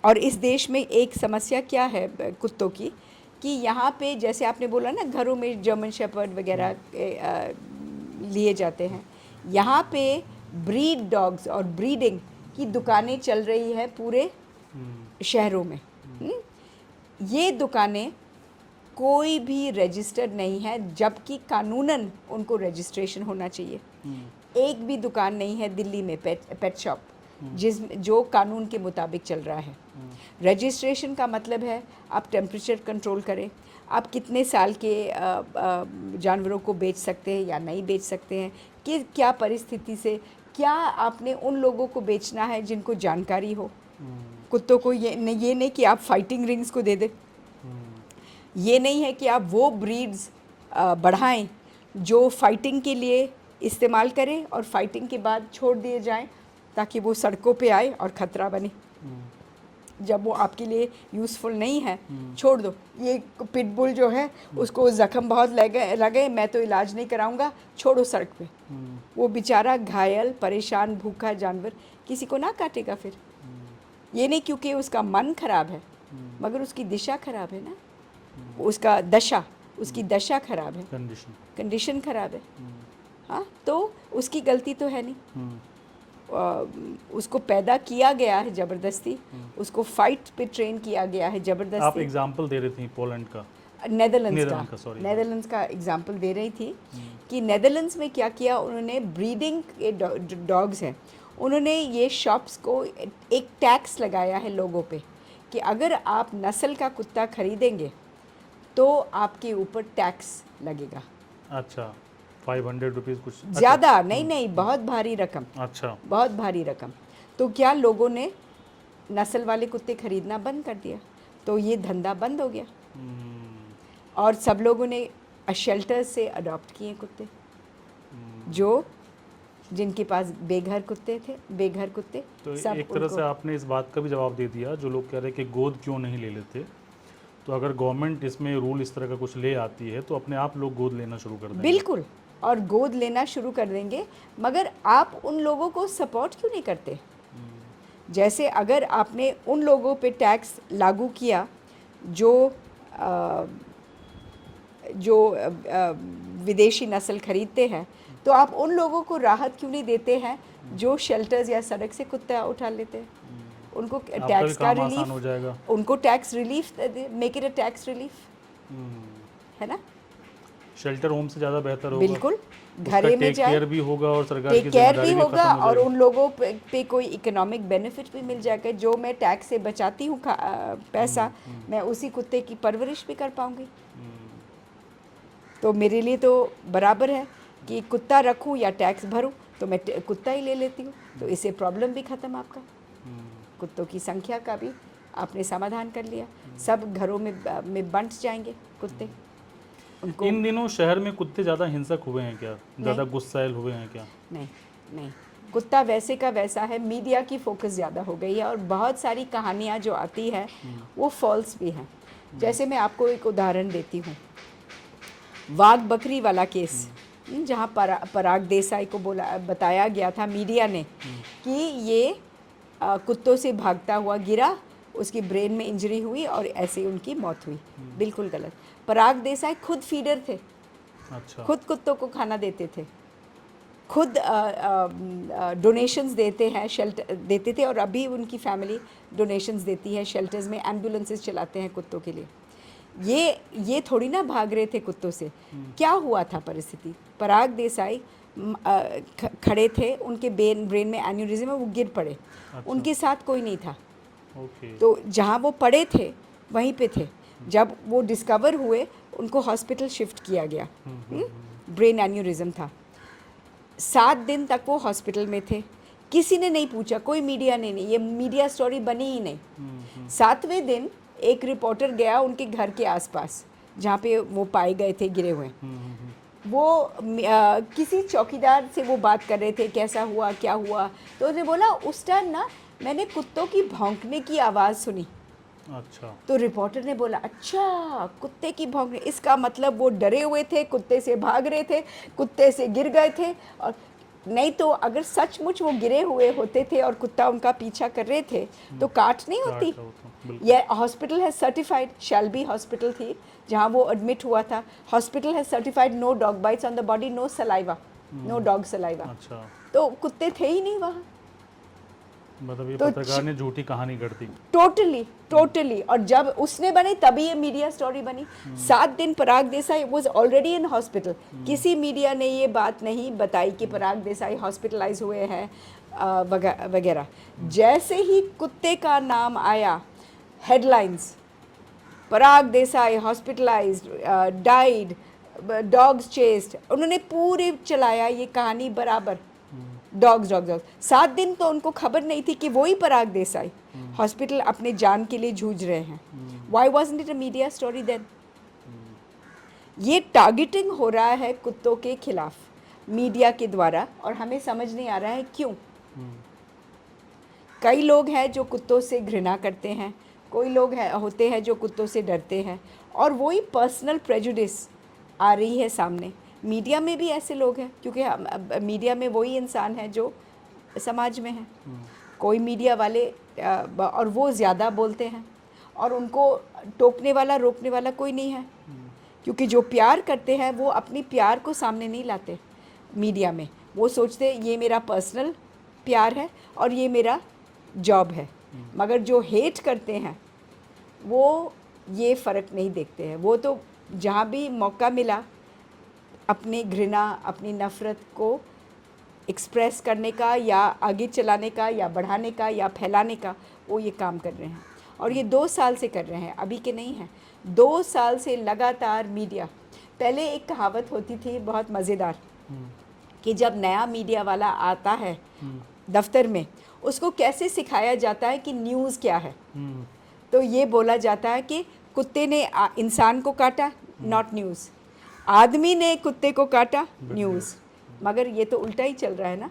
और इस देश में एक समस्या क्या है कुत्तों की, कि यहाँ पे जैसे आपने बोला ना, घरों में जर्मन शेपर्ड वगैरह लिए जाते हैं, यहाँ पे ब्रीड डॉग्स और ब्रीडिंग की दुकानें चल रही है पूरे शहरों में। ये दुकानें कोई भी रजिस्टर्ड नहीं है, जबकि कानूनन उनको रजिस्ट्रेशन होना चाहिए। एक भी दुकान नहीं है दिल्ली में पेट शॉप जो कानून के मुताबिक चल रहा है। रजिस्ट्रेशन का मतलब है आप टेम्परेचर कंट्रोल करें, आप कितने साल के जानवरों को बेच सकते हैं या नहीं बेच सकते हैं, कि क्या परिस्थिति से, क्या आपने उन लोगों को बेचना है जिनको जानकारी हो। कुत्तों को ये नहीं कि आप फाइटिंग रिंग्स को दे दें, ये नहीं है कि आप वो ब्रीड्स बढ़ाएं जो फाइटिंग के लिए इस्तेमाल करें और फाइटिंग के बाद छोड़ दिए जाएं ताकि वो सड़कों पे आए और ख़तरा बने। जब वो आपके लिए यूज़फुल नहीं है, छोड़ दो। ये पिटबुल जो है उसको ज़ख्म बहुत लगे, मैं तो इलाज नहीं कराऊंगा, छोड़ो सड़क पे। वो बेचारा घायल, परेशान, भूखा जानवर किसी को ना काटेगा फिर। ये नहीं क्योंकि उसका मन खराब है, मगर उसकी दिशा खराब है ना, उसका दशा, उसकी दशा खराब है, कंडीशन खराब है। हाँ, तो उसकी गलती तो है नहीं। उसको पैदा किया गया है ज़बरदस्ती, उसको फाइट पे ट्रेन किया गया है ज़बरदस्ती। आप एग्जांपल दे रही थी पोलैंड का, नेदरलैंड्स का एग्जांपल दे रही थी कि नेदरलैंड्स में क्या किया उन्होंने, ब्रीडिंग के डॉग्स हैं, उन्होंने ये शॉप्स को एक टैक्स लगाया है लोगों पे कि अगर आप नस्ल का कुत्ता खरीदेंगे तो आपके ऊपर टैक्स लगेगा। अच्छा, 500 रुपीज़ कुछ ज़्यादा नहीं, बहुत भारी रकम। अच्छा, बहुत भारी रकम। तो क्या लोगों ने नस्ल वाले कुत्ते खरीदना बंद कर दिया, तो ये धंधा बंद हो गया और सब लोगों ने शेल्टर से अडॉप्ट किए कुत्ते, जो जिनके पास बेघर कुत्ते थे, बेघर कुत्ते। तो सब एक तरह से आपने इस बात का भी जवाब दे दिया जो लोग कह रहे हैं कि गोद क्यों नहीं ले लेते। तो अगर गवर्नमेंट इसमें रूल इस तरह का कुछ ले आती है तो अपने आप लोग गोद लेना शुरू कर देंगे। बिल्कुल, और गोद लेना शुरू कर देंगे, मगर आप उन लोगों को सपोर्ट क्यों नहीं करते? जैसे अगर आपने उन लोगों पे टैक्स लागू किया जो विदेशी नस्ल खरीदते हैं, तो आप उन लोगों को राहत क्यों नहीं देते हैं जो शेल्टर्स या सड़क से कुत्ता उठा लेते हैं? उनको टैक्स का रिलीफ हो जाएगा, उनको tax relief, make it a tax relief, है ना? शेल्टर होम से ज़्यादा बेहतर होगा। बिल्कुल, घरे में जाए, केयर भी होगा और सरकार की टेक केयर भी जिम्मेदारी होगा खत्म हो और जाएगी। उन लोगों पे कोई इकोनॉमिक बेनिफिट भी मिल जाएगा। जो मैं टैक्स से बचाती हूँ पैसा, मैं उसी कुत्ते की परवरिश भी कर पाऊँगी। तो मेरे लिए तो बराबर है कि कुत्ता रखूँ या टैक्स भरूँ, तो मैं कुत्ता ही ले लेती हूँ। तो इससे प्रॉब्लम भी ख़त्म आपका, कुत्तों की संख्या का भी आपने समाधान कर लिया। सब घरों में बंट जाएंगे कुत्ते। उनको इन दिनों शहर में कुत्ते ज़्यादा हिंसक हुए हैं क्या, ज़्यादा गुस्सैल हुए हैं क्या? नहीं, कुत्ता वैसे का वैसा है। मीडिया की फोकस ज़्यादा हो गई है और बहुत सारी कहानियाँ जो आती है वो फॉल्स भी हैं। जैसे मैं आपको एक उदाहरण देती हूँ, वाघ बकरी वाला केस, जहाँ पराग देसाई को बताया गया था मीडिया ने कि ये कुत्तों से भागता हुआ गिरा, उसकी ब्रेन में इंजरी हुई और ऐसे उनकी मौत हुई। बिल्कुल गलत। पराग देसाई खुद फीडर थे। अच्छा। खुद कुत्तों को खाना देते थे, खुद डोनेशंस देते हैं, शेल्टर देते थे, और अभी उनकी फैमिली डोनेशंस देती है शेल्टर्स में, एम्बुलेंसेस चलाते हैं कुत्तों के लिए। ये थोड़ी ना भाग रहे थे कुत्तों से। क्या हुआ था परिस्थिति? पराग देसाई खड़े थे, उनके ब्रेन में एन्यूरिज्म है, वो गिर पड़े। अच्छा। उनके साथ कोई नहीं था। ओके। तो जहाँ वो पड़े थे वहीं पे थे। जब वो डिस्कवर हुए उनको हॉस्पिटल शिफ्ट किया गया। ब्रेन एन्यूरिज्म था। 7 दिन तक वो हॉस्पिटल में थे। किसी ने नहीं पूछा, कोई मीडिया ने नहीं, ये मीडिया स्टोरी बनी ही नहीं। 7वें दिन एक रिपोर्टर गया उनके घर के आसपास जहाँ पे वो पाए गए थे गिरे हुए। वो किसी चौकीदार से वो बात कर रहे थे, कैसा हुआ, क्या हुआ। तो उसने बोला उस टाइम ना मैंने कुत्तों की भौंकने की आवाज़ सुनी। अच्छा। तो रिपोर्टर ने बोला अच्छा, कुत्ते की भौंकने, इसका मतलब वो डरे हुए थे, कुत्ते से भाग रहे थे, कुत्ते से गिर गए थे। और नहीं तो अगर सचमुच वो गिरे हुए होते थे और कुत्ता उनका पीछा कर रहे थे तो काट नहीं होती। ये हॉस्पिटल है सर्टिफाइड, शेल्बी हॉस्पिटल थी जहाँ वो एडमिट हुआ था। हॉस्पिटल है certified, no dog bites on the body, no saliva, no dog saliva. अच्छा। तो कुत्ते थे ही नहीं वहाँ। मतलब ये पत्रकार ने झूठी कहानी गढ़ दी। टोटली। और जब उसने बनी तभी ये मीडिया स्टोरी बनी। 7 दिन Parag Desai was already in hospital. किसी मीडिया ने ये बात नहीं बताई कि पराग देसाई हॉस्पिटलाइज हुए हैं वगैरह। जैसे ही कुत्ते का नाम आया, headlines, Parag Desai hospitalised, died, dogs chased, उन्होंने पूरे चलाया ये कहानी बराबर। डॉग्स 7 दिन तो उनको खबर नहीं थी कि वही पराग देसाई हॉस्पिटल अपने जान के लिए जूझ रहे हैं। Why wasn't it a media story then? ये टारगेटिंग हो रहा है कुत्तों के खिलाफ मीडिया के द्वारा, और हमें समझ नहीं आ रहा है क्यों। कई लोग हैं जो कुत्तों से घृणा करते हैं, कोई लोग होते हैं जो कुत्तों से डरते हैं, और वही पर्सनल प्रेजुडिस आ रही है सामने। मीडिया में भी ऐसे लोग हैं, क्योंकि मीडिया में वही इंसान है जो समाज में है। कोई मीडिया वाले और वो ज़्यादा बोलते हैं, और उनको टोकने वाला रोकने वाला कोई नहीं है, क्योंकि जो प्यार करते हैं वो अपनी प्यार को सामने नहीं लाते मीडिया में। वो सोचते ये मेरा पर्सनल प्यार है और ये मेरा जॉब है। मगर जो हेट करते हैं वो ये फ़र्क नहीं देखते हैं। वो तो जहाँ भी मौका मिला अपनी घृणा, अपनी नफ़रत को एक्सप्रेस करने का या आगे चलाने का या बढ़ाने का या फैलाने का, वो ये काम कर रहे हैं। और ये 2 साल से कर रहे हैं, अभी के नहीं हैं। 2 साल से लगातार मीडिया, पहले एक कहावत होती थी बहुत मज़ेदार कि जब नया मीडिया वाला आता है दफ्तर में, उसको कैसे सिखाया जाता है कि न्यूज़ क्या है। तो ये बोला जाता है कि कुत्ते ने इंसान को काटा, नॉट न्यूज़। आदमी ने कुत्ते को काटा, न्यूज़। मगर ये तो उल्टा ही चल रहा है ना।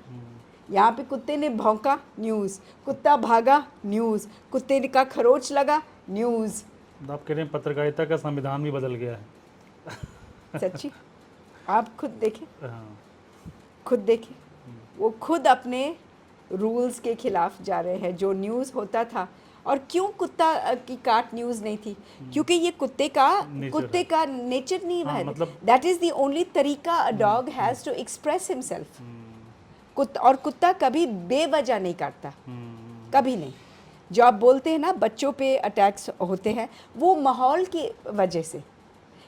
यहाँ पे कुत्ते ने भौंका, न्यूज़। कुत्ता भागा, न्यूज़। कुत्ते का खरोच लगा, न्यूज़। आप कह रहे हैं पत्रकारिता का संविधान भी बदल गया है। सच्ची, आप खुद देखें, हाँ। खुद देखें। वो खुद अपने रूल्स के खिलाफ जा रहे हैं। जो न्यूज़ होता था, और क्यों कुत्ता की काट न्यूज़ नहीं थी, क्योंकि ये कुत्ते का नेचर नहीं है। मतलब दैट इज़ द ओनली तरीका a dog has to express himself. कुत्ता कभी बेवजह नहीं काटता, कभी नहीं। जो आप बोलते हैं ना बच्चों पे अटैक्स होते हैं, वो माहौल की वजह से।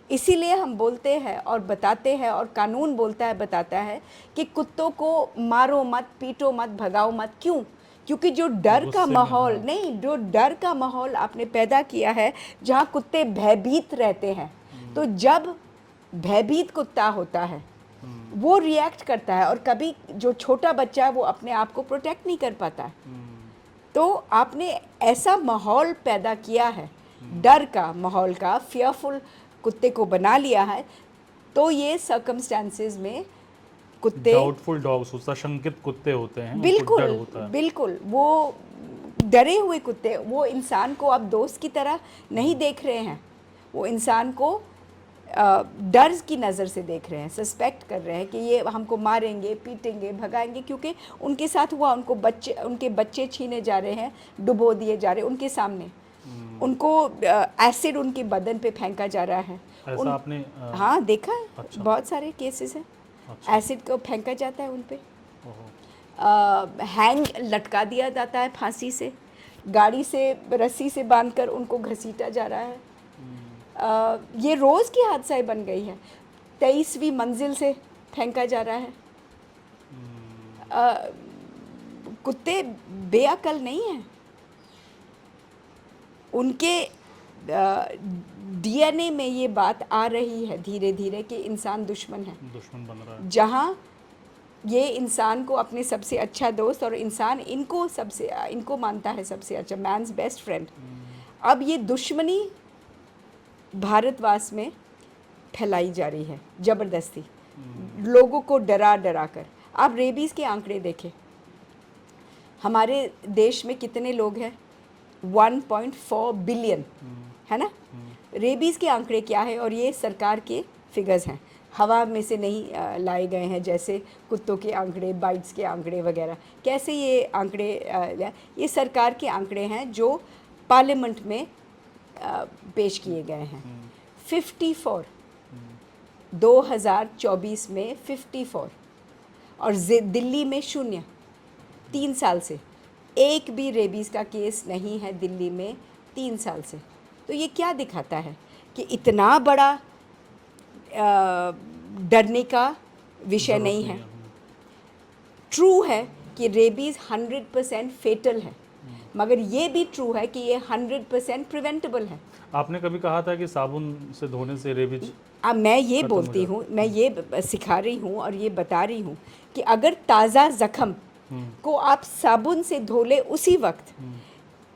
इसीलिए हम बोलते हैं और बताते हैं, और कानून बोलता है, बताता है कि कुत्तों को मारो मत, पीटो मत, भगाओ मत। क्यों? क्योंकि जो डर का माहौल नहीं, जो डर का माहौल आपने पैदा किया है, जहाँ कुत्ते भयभीत रहते हैं, तो जब भयभीत कुत्ता होता है वो रिएक्ट करता है, और कभी जो छोटा बच्चा है वो अपने आप को प्रोटेक्ट नहीं कर पाता है। तो आपने ऐसा माहौल पैदा किया है, डर का माहौल का, फियरफुल कुत्ते को बना लिया है। तो ये सर्कमस्टेंसेस में कुत्ते, डाउटफुल डॉग्स, सशंकित कुत्ते होते हैं, बिल्कुल डर होता है। बिल्कुल, वो डरे हुए कुत्ते, वो इंसान को अब दोस्त की तरह नहीं देख रहे हैं। वो इंसान को डर की नज़र से देख रहे हैं, सस्पेक्ट कर रहे हैं कि ये हमको मारेंगे, पीटेंगे, भगाएंगे। क्योंकि उनके साथ हुआ, उनके बच्चे छीने जा रहे हैं, डुबो दिए जा रहे हैं उनके सामने। उनको एसिड उनके बदन पे फेंका जा रहा है। ऐसा आपने हाँ देखा है। अच्छा। बहुत सारे केसेस हैं। अच्छा। एसिड को फेंका जाता है उन पे, ओहो। हैंग लटका दिया जाता है फांसी से, गाड़ी से रस्सी से बांधकर उनको घसीटा जा रहा है। ये रोज़ की हादसा बन गई है। 23वीं मंजिल से फेंका जा रहा है। कुत्ते बेअकल नहीं हैं। उनके डीएनए में ये बात आ रही है धीरे धीरे कि इंसान दुश्मन है, दुश्मन बन रहा है। जहाँ ये इंसान को अपने सबसे अच्छा दोस्त, और इंसान इनको मानता है सबसे अच्छा, मैन्स बेस्ट फ्रेंड। अब ये दुश्मनी भारतवास में फैलाई जा रही है ज़बरदस्ती, लोगों को डरा डरा कर। आप रेबीज़ के आंकड़े देखें, हमारे देश में कितने लोग हैं? 1.4 बिलियन, है ना। रेबीज़ के आंकड़े क्या है? और ये सरकार के फिगर्स हैं, हवा में से नहीं लाए गए हैं, जैसे कुत्तों के आंकड़े, बाइट्स के आंकड़े वगैरह। कैसे ये आंकड़े? ये सरकार के आंकड़े हैं जो पार्लियामेंट में पेश किए गए हैं। 54, 2024 में 54, और दिल्ली में 0। 3 साल से एक भी रेबीज़ का केस नहीं है दिल्ली में, 3 साल से। तो ये क्या दिखाता है कि इतना बड़ा डरने का विषय नहीं है। ट्रू है कि रेबीज़ 100% फेटल है, मगर ये भी ट्रू है कि ये 100% प्रिवेंटेबल है। आपने कभी कहा था कि साबुन से धोने से रेबीज, अब मैं ये बोलती हूँ, मैं ये सिखा रही हूँ और ये बता रही हूँ कि अगर ताज़ा ज़ख्म को आप साबुन से धो ले उसी वक्त,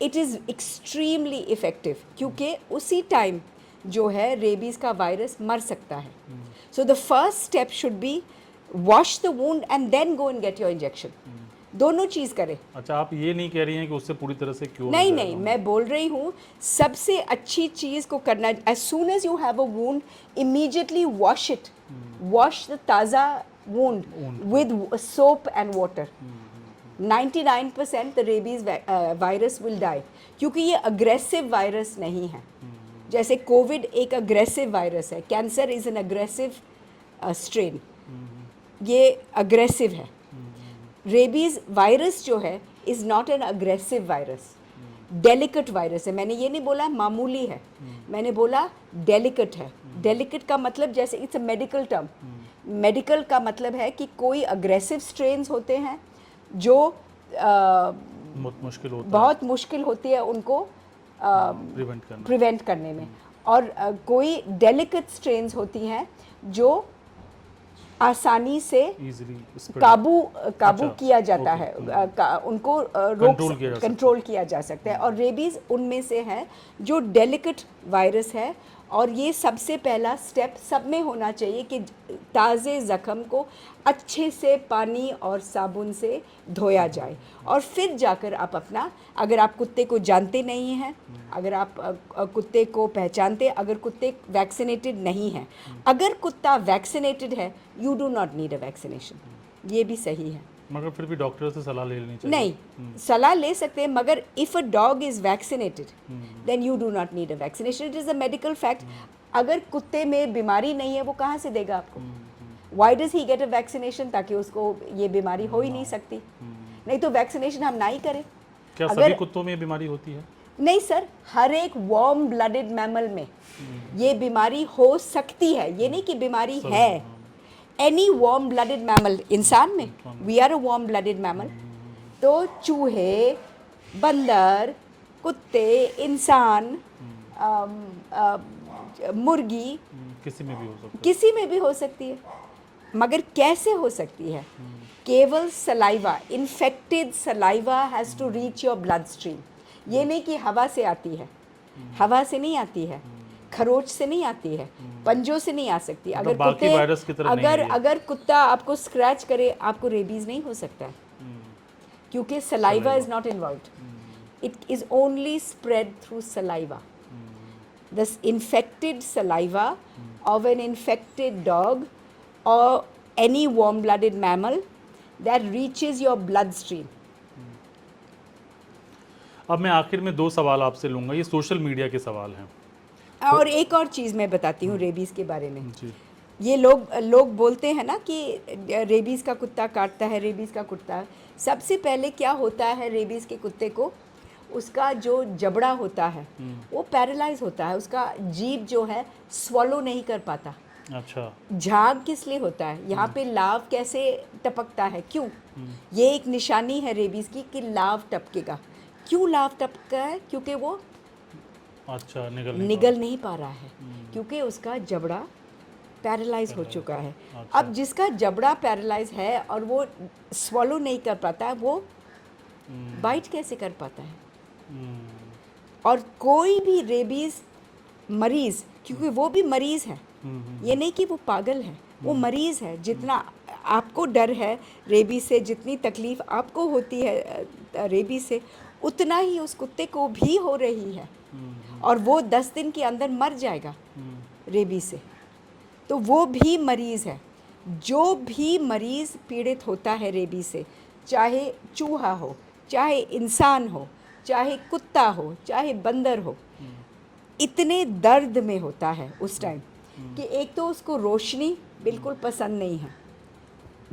इट इज़ एक्सट्रीमली इफ़ेक्टिव, क्योंकि उसी टाइम जो है रेबीज़ का वायरस मर सकता है। So the first step should be wash the wound and then go and get your injection. दोनों चीज़ करें। अच्छा, आप ये नहीं कह रही हैं कि उससे पूरी तरह से क्योर? नहीं, मैं बोल रही हूँ सबसे अच्छी चीज़ को करना, as soon as you have a wound, immediately wash it, wash the ताज़ा wound with soap and water, 99% the rabies virus will die, क्योंकि ये अग्रेसिव वायरस नहीं है। जैसे कोविड एक अग्रेसिव वायरस है, cancer is an aggressive strain, ये aggressive है। रेबीज वायरस जो है is not an aggressive virus, delicate virus है। मैंने ये नहीं बोला मामूली है, मैंने बोला डेलिकेट है। डेलिकेट का मतलब जैसे it's a medical term, medical का मतलब है कि कोई अग्रेसिव स्ट्रेन्स होते हैं जो बहुत मुश्किल होती है उनको प्रिवेंट करने में, और कोई डेलिकेट स्ट्रेन्स होती हैं जो आसानी से काबू किया जाता है, उनको कंट्रोल किया जा सकता है, और रेबीज़ उनमें से है जो डेलिकेट वायरस है। और ये सबसे पहला स्टेप सब में होना चाहिए कि ताज़े ज़ख्म को अच्छे से पानी और साबुन से धोया जाए, और फिर जाकर आप अपना, अगर आप कुत्ते को जानते नहीं हैं, अगर आप कुत्ते को पहचानते, अगर कुत्ते वैक्सीनेटेड नहीं हैं, अगर कुत्ता वैक्सीनेटेड है, you do not need a vaccination, ये भी सही है। मगर फिर भी डॉक्टर से सलाह ले लेनी चाहिए। नहीं, सलाह ले सकते हैं, मगर if a dog is vaccinated then you do not need a vaccination, it is a medical fact. अगर कुत्ते में बीमारी नहीं है, वो कहाँ से देगा आपको? Why does he get a vaccination? ताकि उसको ये बीमारी हो ही नहीं सकती, नहीं तो वैक्सीनेशन हम ना ही करें। क्या सभी कुत्तों में बीमारी होती है? नहीं सर, हर एक वार्म ब्लडेड मैमल में ये बीमारी हो सकती है, ये नहीं कि बीमारी है। एनी वार्म ब्लडेड मैमल, इंसान में we are a warm blooded mammal, तो चूहे, बंदर, कुत्ते, इंसान, मुर्गी, किसी में भी हो सकती है। मगर कैसे हो सकती है? केवल saliva, infected saliva has to reach your blood stream. ये नहीं कि हवा से आती है, हवा से नहीं आती है, खरोच से नहीं आती है, पंजों से नहीं आ सकती। अगर कुत्ते अगर कुत्ता आपको स्क्रैच करे, आपको रेबीज नहीं हो सकता है, क्योंकि saliva is not involved, it is only spread through saliva. The infected saliva of an infected dog और any warm blooded mammal that reaches your blood stream. अब मैं आखिर में 2 सवाल आपसे लूँगा, ये सोशल मीडिया के सवाल हैं। और एक और चीज़ मैं बताती हूँ रेबीज़ के बारे में जी। ये लोग बोलते हैं ना कि रेबीज़ का कुत्ता काटता है, रेबीज़ का कुत्ता। सबसे पहले क्या होता है रेबीज़ के कुत्ते को, उसका जो जबड़ा होता है वो पैरालाइज होता है, उसका जीभ जो है स्वॉलो नहीं कर पाता। अच्छा, झाग किस लिए होता है? यहाँ पे लाव कैसे टपकता है, क्यों? ये एक निशानी है रेबीज़ की कि लाव टपकेगा। क्यों लाव टपका है? क्योंकि वो अच्छा निगल नहीं पा रहा है, क्योंकि उसका जबड़ा पैरालाइज हो चुका है। अच्छा। अब जिसका जबड़ा पैरालाइज है और वो स्वॉलो नहीं कर पाता है, वो बाइट कैसे कर पाता है? और कोई भी रेबीज़ मरीज़, क्योंकि वो भी मरीज़ है, ये नहीं कि वो पागल है, वो मरीज़ है। जितना आपको डर है रेबीज़ से, जितनी तकलीफ़ आपको होती है रेबीज़ से, उतना ही उस कुत्ते को भी हो रही है, और वो 10 दिन के अंदर मर जाएगा रेबीज़ से। तो वो भी मरीज़ है। जो भी मरीज़ पीड़ित होता है रेबीज़ से, चाहे चूहा हो, चाहे इंसान हो, चाहे कुत्ता हो, चाहे बंदर हो, इतने दर्द में होता है उस टाइम कि एक तो उसको रोशनी बिल्कुल पसंद नहीं है,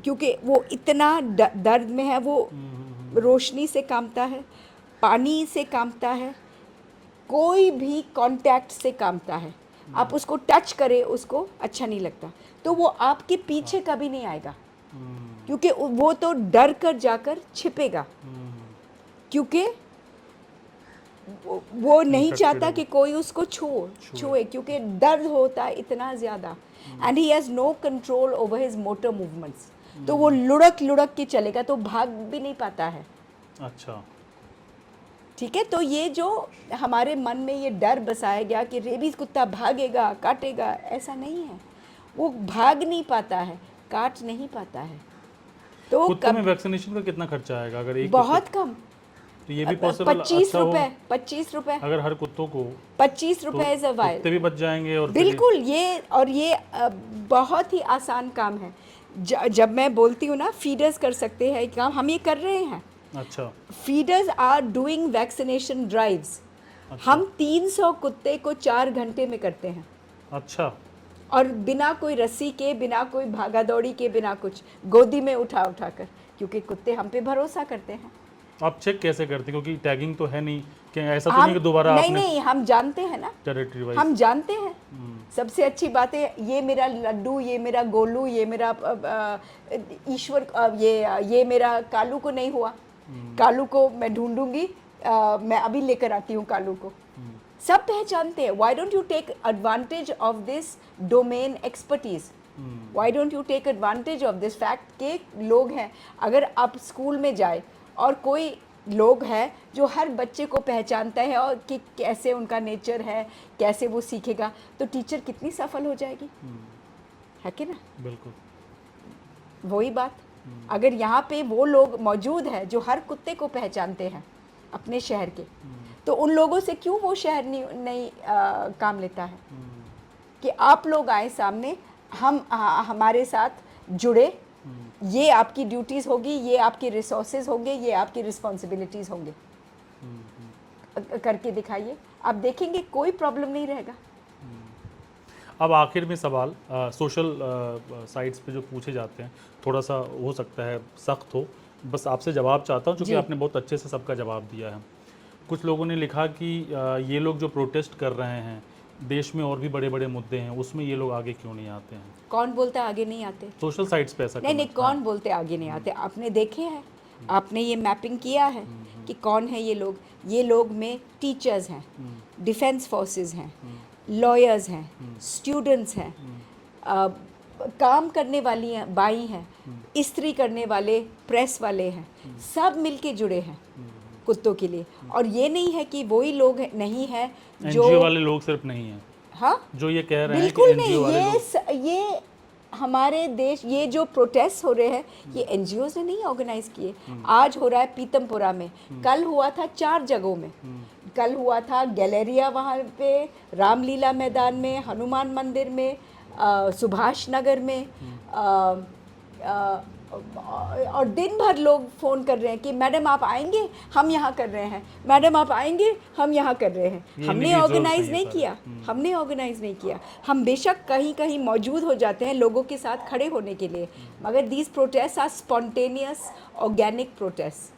क्योंकि वो इतना दर्द में है, वो रोशनी से कांपता है, पानी से कांपता है, कोई भी कांटेक्ट से कांपता है। आप उसको टच करें, उसको अच्छा नहीं लगता, तो वो आपके पीछे कभी नहीं आएगा, क्योंकि वो तो डर कर जाकर छिपेगा, क्योंकि वो नहीं चाहता कि कोई उसको छुए, क्योंकि दर्द होता है इतना ज़्यादा, and he has no control over his motor movements. तो वो लुढ़क के चलेगा, तो भाग भी नहीं पाता है। अच्छा, ठीक है। तो ये जो हमारे मन में ये डर बसाया गया कि रेबीज़ कुत्ता भागेगा, काटेगा, ऐसा नहीं है। वो भाग नहीं पाता है, काट नहीं पाता है। तो कुत्ते में वैक्सीनेशन का कितना खर्चा आएगा? अगर एक बहुत कम, तो ये भी पॉसिबल 25 रुपए अगर हर कुत्तों को 25 रुपए इज अ वाइल, कुत्ते भी बच जाएंगे। और बिल्कुल, ये बहुत ही आसान काम है। जब मैं बोलती हूँ ना फीडर्स कर सकते हैं काम, हम ये कर रहे हैं। अच्छा। Feeders are doing vaccination drives. हम 300 कुत्ते को 4 घंटे में करते हैं, अच्छा। और बिना कोई रस्सी के, बिना कोई भागा दौड़ी के, बिना कुछ, गोदी में उठा उठा कर, क्योंकि कुत्ते हम पे भरोसा करते हैं। आप चेक कैसे करते हैं, क्योंकि टैगिंग तो है नहीं, कि ऐसा तो हम नहीं कि दोबारा नहीं आपने नहीं हम जानते हैं ना, टेरिटरी वाइज। हम जानते हैं। सबसे अच्छी बात है, ये मेरा लड्डू, ये मेरा गोलू, ये मेरा ईश्वर, ये मेरा कालू को नहीं हुआ, कालू को मैं ढूंढूंगी, मैं अभी लेकर आती हूँ कालू को। सब पहचानते हैं। Why don't you take advantage of this domain expertise? Why don't you take advantage of this fact के लोग हैं। अगर आप स्कूल में जाए और कोई लोग है जो हर बच्चे को पहचानता है और कि कैसे उनका नेचर है, कैसे वो सीखेगा, तो टीचर कितनी सफल हो जाएगी, है कि ना? बिल्कुल वही बात। अगर यहाँ पे वो लोग मौजूद है जो हर कुत्ते को पहचानते हैं अपने शहर के, तो उन लोगों से क्यों वो शहर नहीं काम लेता है कि आप लोग आए सामने, हम हमारे साथ जुड़े, ये आपकी ड्यूटीज़ होगी, ये आपकी रिसोर्सेज होंगे, ये आपकी रिस्पॉन्सिबिलिटीज़ होंगे, करके दिखाइए, आप देखेंगे कोई प्रॉब्लम नहीं रहेगा। अब आखिर में सवाल सोशल साइट्स पे जो पूछे जाते हैं, थोड़ा सा हो सकता है सख्त हो, बस आपसे जवाब चाहता हूँ, क्योंकि आपने बहुत अच्छे से सबका जवाब दिया है। कुछ लोगों ने लिखा कि ये लोग जो प्रोटेस्ट कर रहे हैं, देश में और भी बड़े बड़े मुद्दे हैं, उसमें ये लोग आगे क्यों नहीं आते हैं? कौन बोलता है आगे नहीं आते? सोशल साइट्स पे ऐसा नहीं, कौन बोलते आगे नहीं आते? आपने देखे हैं, आपने ये मैपिंग किया है कि कौन है ये लोग? ये लोग में टीचर्स हैं, डिफेंस फोर्सेस हैं, लॉयर्स हैं, स्टूडेंट्स हैं, काम करने वाली हैं, बाई हैं, इस्त्री करने वाले, प्रेस वाले हैं, सब मिलके जुड़े हैं कुत्तों के लिए। और ये नहीं है कि वही लोग नहीं है जो एनजीओ वाले लोग सिर्फ नहीं हैं, हाँ, जो ये कह रहे हैं बिल्कुल कि नहीं। एनजीओ वाले लोग, ये हमारे देश, ये जो प्रोटेस्ट हो रहे हैं, ये एनजीओ ने नहीं ऑर्गेनाइज किए। आज हो रहा है पीतमपुरा में, कल हुआ था 4 जगहों में। कल हुआ था गैलेरिया वहाँ पे, रामलीला मैदान में, हनुमान मंदिर में, सुभाष नगर में, और दिन भर लोग फ़ोन कर रहे हैं कि मैडम आप आएंगे, हम यहाँ कर रहे हैं, मैडम आप आएंगे, हम यहाँ कर रहे हैं। हमने ऑर्गेनाइज नहीं किया, हमने ऑर्गेनाइज नहीं किया। हम बेशक कहीं कहीं मौजूद हो जाते हैं लोगों के साथ खड़े होने के लिए, मगर these protest are spontaneous organic protest.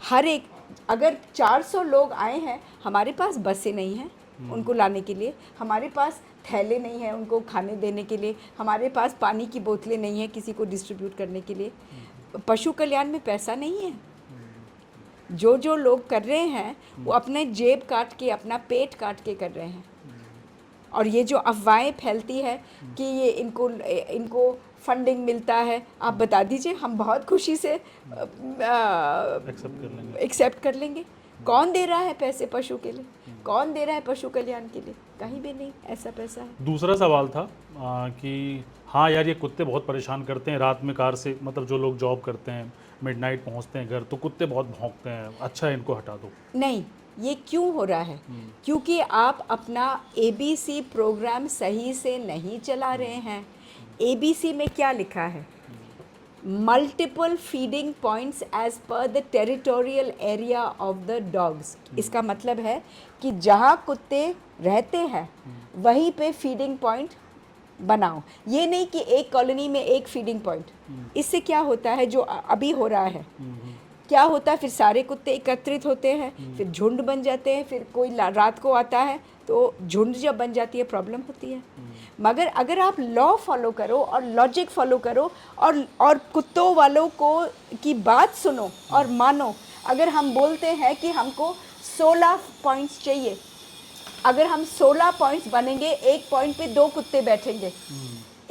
हर एक, अगर 400 लोग आए हैं, हमारे पास बसें नहीं हैं उनको लाने के लिए, हमारे पास थैले नहीं हैं उनको खाने देने के लिए, हमारे पास पानी की बोतलें नहीं हैं किसी को डिस्ट्रीब्यूट करने के लिए, पशु कल्याण में पैसा नहीं है। जो लोग कर रहे हैं वो अपने जेब काट के, अपना पेट काट के कर रहे हैं। और ये जो अफवाहें फैलती है कि ये इनको फंडिंग मिलता है, आप बता दीजिए, हम बहुत खुशी से एक्सेप्ट कर लेंगे। कौन दे रहा है पैसे पशु के लिए? कौन दे रहा है पशु कल्याण के लिए? कहीं भी नहीं ऐसा पैसा है। दूसरा सवाल था कि हाँ यार, ये कुत्ते बहुत परेशान करते हैं रात में, कार से, मतलब जो लोग जॉब करते हैं, मिडनाइट पहुंचते हैं घर, तो कुत्ते बहुत भौंकते हैं, अच्छा है इनको हटा दो। नहीं, ये क्यों हो रहा है? क्योंकि आप अपना ABC प्रोग्राम सही से नहीं चला रहे हैं। ABC में क्या लिखा है? Multiple feeding points as per the territorial area of the dogs. इसका मतलब है कि जहाँ कुत्ते रहते हैं वहीं पे फीडिंग पॉइंट बनाओ। ये नहीं कि एक कॉलोनी में एक फीडिंग पॉइंट। इससे क्या होता है, जो अभी हो रहा है, क्या होता है, फिर सारे कुत्ते एकत्रित होते हैं, फिर झुंड बन जाते हैं, फिर कोई रात को आता है तो झुंड जब बन जाती है प्रॉब्लम होती है। मगर अगर आप लॉ फॉलो करो और लॉजिक फॉलो करो और कुत्तों वालों को की बात सुनो और मानो। अगर हम बोलते हैं कि हमको 16 पॉइंट्स चाहिए, अगर हम 16 पॉइंट्स बनेंगे, एक पॉइंट पे 2 कुत्ते बैठेंगे,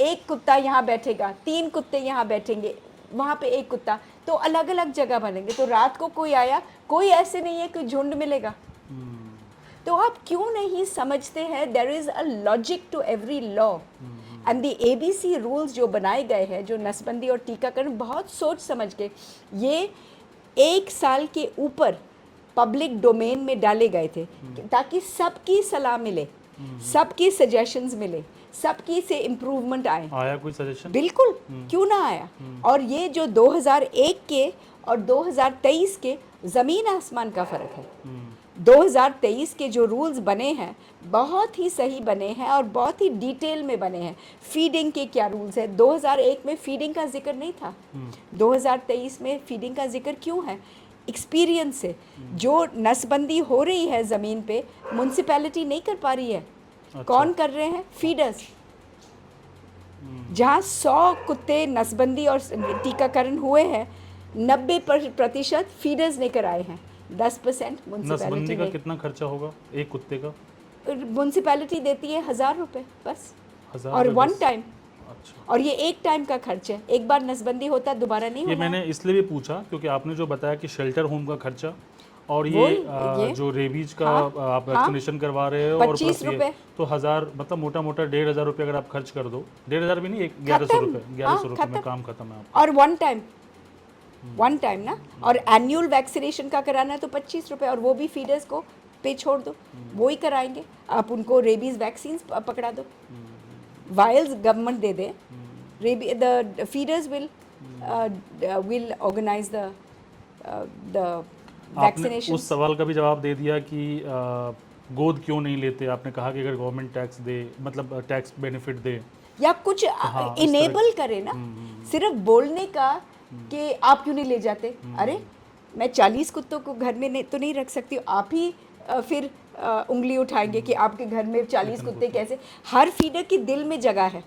एक कुत्ता यहाँ बैठेगा, 3 कुत्ते यहाँ बैठेंगे, वहाँ पे एक कुत्ता, तो अलग अलग जगह बनेंगे। तो रात को कोई आया, कोई ऐसे नहीं है कि झुंड मिलेगा। तो आप क्यों नहीं समझते हैं there is a logic to every law and the ABC rules जो बनाए गए हैं, जो नसबंदी और टीकाकरण, बहुत सोच समझ के ये 1 साल के ऊपर पब्लिक डोमेन में डाले गए थे ताकि सबकी सलाह मिले, सबकी सजेशंस मिले, सबकी से इम्प्रूवमेंट आए। आया कोई सजेशन? बिल्कुल, क्यों ना आया। और ये जो 2001 के और 2023 के ज़मीन आसमान का फ़र्क है। 2023 के जो रूल्स बने हैं बहुत ही सही बने हैं और बहुत ही डिटेल में बने हैं। फीडिंग के क्या रूल्स है, 2001 में फीडिंग का जिक्र नहीं था, 2023 में फीडिंग का जिक्र क्यों है? एक्सपीरियंस से जो नसबंदी हो रही है ज़मीन पे, म्यूनसिपैलिटी नहीं कर पा रही है। अच्छा। कौन कर रहे हैं? फीडर्स। जहाँ 100 कुत्ते नसबंदी और टीकाकरण हुए हैं, 90% फीडर्स ने कराए हैं, 10% नसबंदी म्यूनसिपैलिटी का ने। कितना खर्चा होगा एक कुत्ते का? म्यूनसिपैलिटी देती है 1000 रुपये बस, 1000 और रुपये वन बस? टाइम। अच्छा। और ये एक टाइम का खर्च है, एक बार नसबंदी होता है, दोबारा नहीं ये होना। मैंने इसलिए भी पूछा क्योंकि आपने जो बताया कि शेल्टर होम का खर्चा और वो ये ये जो रेबीज का हाँ, आप हाँ, वैक्सीनेशन करवा रहे हो और 25 प्लस ये, रुपये तो 1000 मतलब मोटा मोटा 1500 रुपये अगर आप खर्च कर दो, 1500 भी नहीं, 1100 रुपये, 1100 रुपये में काम खत्म है आपका। और वन टाइम ना। और एनुअल वैक्सीनेशन का कराना है तो 25 रुपये, और वो भी फीडर्स को पे छोड़ दो, वो ही कराएंगे। आप उनको रेबीज वैक्सीन पकड़ा दो, वायल्स गवर्नमेंट दे दे, the feeders will organise the आपने वैक्सीनेशन। उस सवाल का भी जवाब दे दिया कि गोद क्यों नहीं लेते। आपने कहा कि अगर गवर्नमेंट टैक्स दे, मतलब टैक्स बेनिफिट दे या कुछ हाँ, इस इनेबल करे ना, सिर्फ बोलने का कि आप क्यों नहीं ले जाते। अरे मैं 40 कुत्तों को घर में तो नहीं रख सकती, आप ही फिर उंगली उठाएंगे कि आपके घर में 40 कुत्ते कैसे। हर फीडर की दिल में जगह है।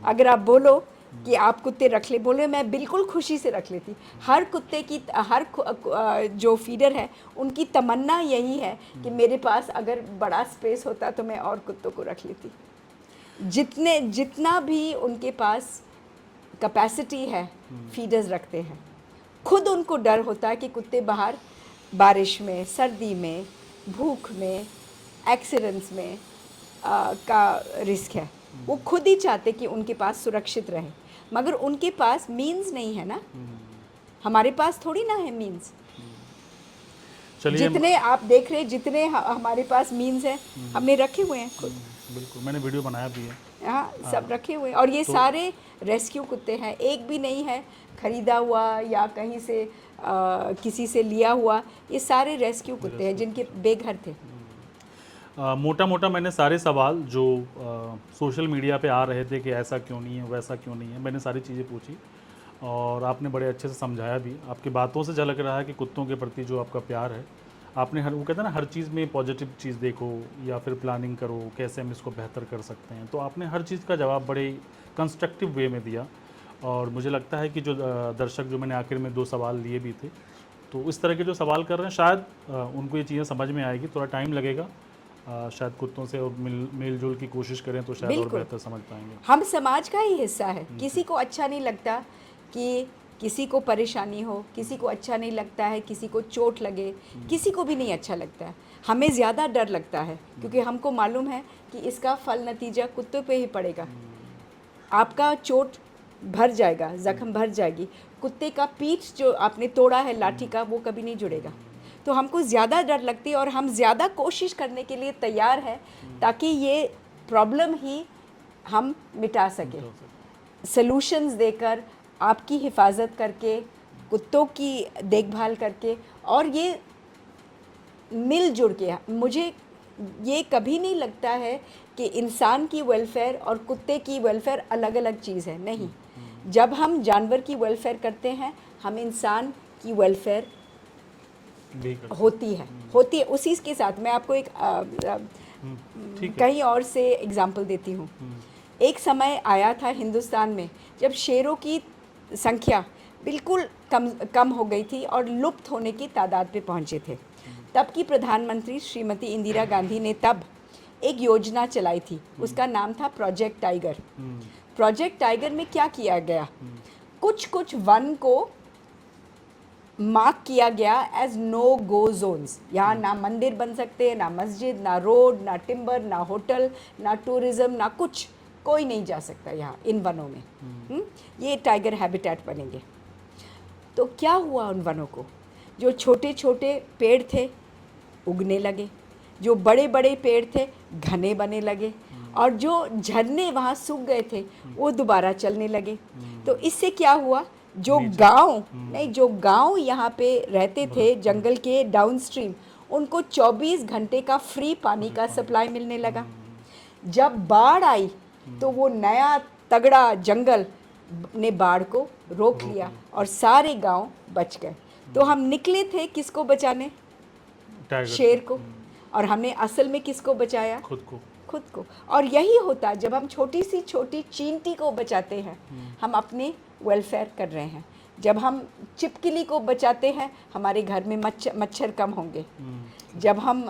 अगर आप बोलो कि आप कुत्ते रख ले, बोले मैं बिल्कुल खुशी से रख लेती। हर कुत्ते की जो फीडर है उनकी तमन्ना यही है कि मेरे पास अगर बड़ा स्पेस होता तो मैं और कुत्तों को रख लेती। जितना भी उनके पास कैपेसिटी है फीडर्स रखते हैं। खुद उनको डर होता है कि कुत्ते बाहर बारिश में, सर्दी में, भूख में, एक्सीडेंट्स में का रिस्क है। वो खुद ही चाहते कि उनके पास सुरक्षित रहे, मगर उनके पास मीन्स नहीं है ना। हमारे पास थोड़ी ना है मीन्स। जितने आप देख रहे, जितने हमारे पास मीन्स हैं हमने रखे हुए हैं खुद। बिल्कुल, मैंने वीडियो बनाया भी है। हाँ, सब रखे हुए हैं। और ये सारे रेस्क्यू कुत्ते हैं, एक भी नहीं है खरीदा हुआ या कहीं से किसी से लिया हुआ। ये सारे रेस्क्यू कुत्ते हैं जिनके बेघर थे। मोटा मोटा मैंने सारे सवाल जो सोशल मीडिया पे आ रहे थे कि ऐसा क्यों नहीं है, वैसा क्यों नहीं है, मैंने सारी चीज़ें पूछी और आपने बड़े अच्छे से समझाया भी। आपकी बातों से झलक रहा है कि कुत्तों के प्रति जो आपका प्यार है। आपने वो कहते हैं ना, हर चीज़ में पॉजिटिव चीज़ देखो या फिर प्लानिंग करो कैसे हम इसको बेहतर कर सकते हैं। तो आपने हर चीज़ का जवाब बड़े कंस्ट्रक्टिव वे में दिया और मुझे लगता है कि जो दर्शक, जो मैंने आखिर में 2 सवाल लिए भी थे, तो इस तरह के जो सवाल कर रहे हैं शायद उनको ये चीज़ें समझ में आएगी। थोड़ा टाइम लगेगा, शायद कुत्तों से और मेल जोल की कोशिश करें तो शायद और बेहतर समझ पाएंगे। हम समाज का ही हिस्सा है। किसी को अच्छा नहीं लगता कि किसी को परेशानी हो, किसी को अच्छा नहीं लगता है किसी को चोट लगे, किसी को भी नहीं अच्छा लगता है। हमें ज़्यादा डर लगता है क्योंकि हमको मालूम है कि इसका फल नतीजा कुत्तों पे ही पड़ेगा। आपका चोट भर जाएगा, ज़ख्म भर जाएगी, कुत्ते का पीठ जो आपने तोड़ा है लाठी का, वो कभी नहीं जुड़ेगा। तो हमको ज़्यादा डर लगती है और हम ज़्यादा कोशिश करने के लिए तैयार हैं ताकि ये प्रॉब्लम ही हम मिटा सकें, सॉल्यूशंस देकर, आपकी हिफाजत करके, कुत्तों की देखभाल करके, और ये मिलजुल के। मुझे ये कभी नहीं लगता है कि इंसान की वेलफेयर और कुत्ते की वेलफेयर अलग अलग चीज़ है। नहीं, जब हम जानवर की वेलफेयर करते हैं हम इंसान की वेलफेयर होती है उसी के साथ। मैं आपको एक कहीं और से एग्जांपल देती हूँ। एक समय आया था हिंदुस्तान में जब शेरों की संख्या बिल्कुल कम हो गई थी और लुप्त होने की तादाद पे पहुँचे थे। तब की प्रधानमंत्री श्रीमती इंदिरा गांधी ने तब एक योजना चलाई थी, उसका नाम था प्रोजेक्ट टाइगर। प्रोजेक्ट टाइगर में क्या किया गया, कुछ वन को मार्क किया गया एज नो गो जोन्स। यहाँ ना मंदिर बन सकते, ना मस्जिद, ना रोड, ना टिम्बर, ना होटल, ना टूरिज्म, ना कुछ, कोई नहीं जा सकता यहाँ इन वनों में। ये टाइगर हैबिटेट बनेंगे। तो क्या हुआ उन वनों को, जो छोटे छोटे पेड़ थे उगने लगे, जो बड़े बड़े पेड़ थे घने बने लगे, और जो झरने वहाँ सूख गए थे वो दोबारा चलने लगे। तो इससे क्या हुआ, जो गांव नहीं, जो गांव यहाँ पे रहते थे जंगल के डाउनस्ट्रीम, उनको 24 घंटे का फ्री पानी का सप्लाई मिलने लगा। जब बाढ़ आई तो वो नया तगड़ा जंगल ने बाढ़ को रोक लिया और सारे गांव बच गए। तो हम निकले थे किसको बचाने? शेर को। और हमने असल में किसको बचाया? खुद को। और यही होता है जब हम छोटी सी छोटी चींटी को बचाते हैं, हम अपने वेलफेयर कर रहे हैं। जब हम छिपकली को बचाते हैं, हमारे घर में मच्छर कम होंगे। जब हम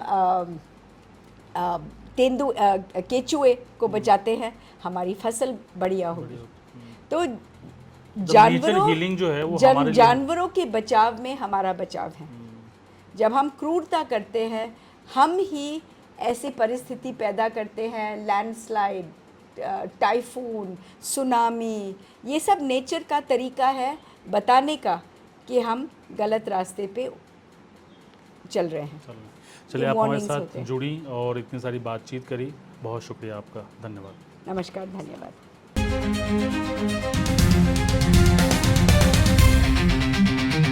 केचुए को बचाते हैं, हमारी फसल बढ़िया होगी। तो हीलिंग जो है वो जानवरों के बचाव में हमारा बचाव है। जब हम क्रूरता करते हैं, हम ही ऐसी परिस्थिति पैदा करते हैं, लैंडस्लाइड, टाइफून, सुनामी। ये सब नेचर का तरीका है बताने का कि हम गलत रास्ते पे चल रहे हैं। चलिए, आप हमारे साथ जुड़ी और इतनी सारी बातचीत करी, बहुत शुक्रिया आपका, धन्यवाद। नमस्कार, धन्यवाद।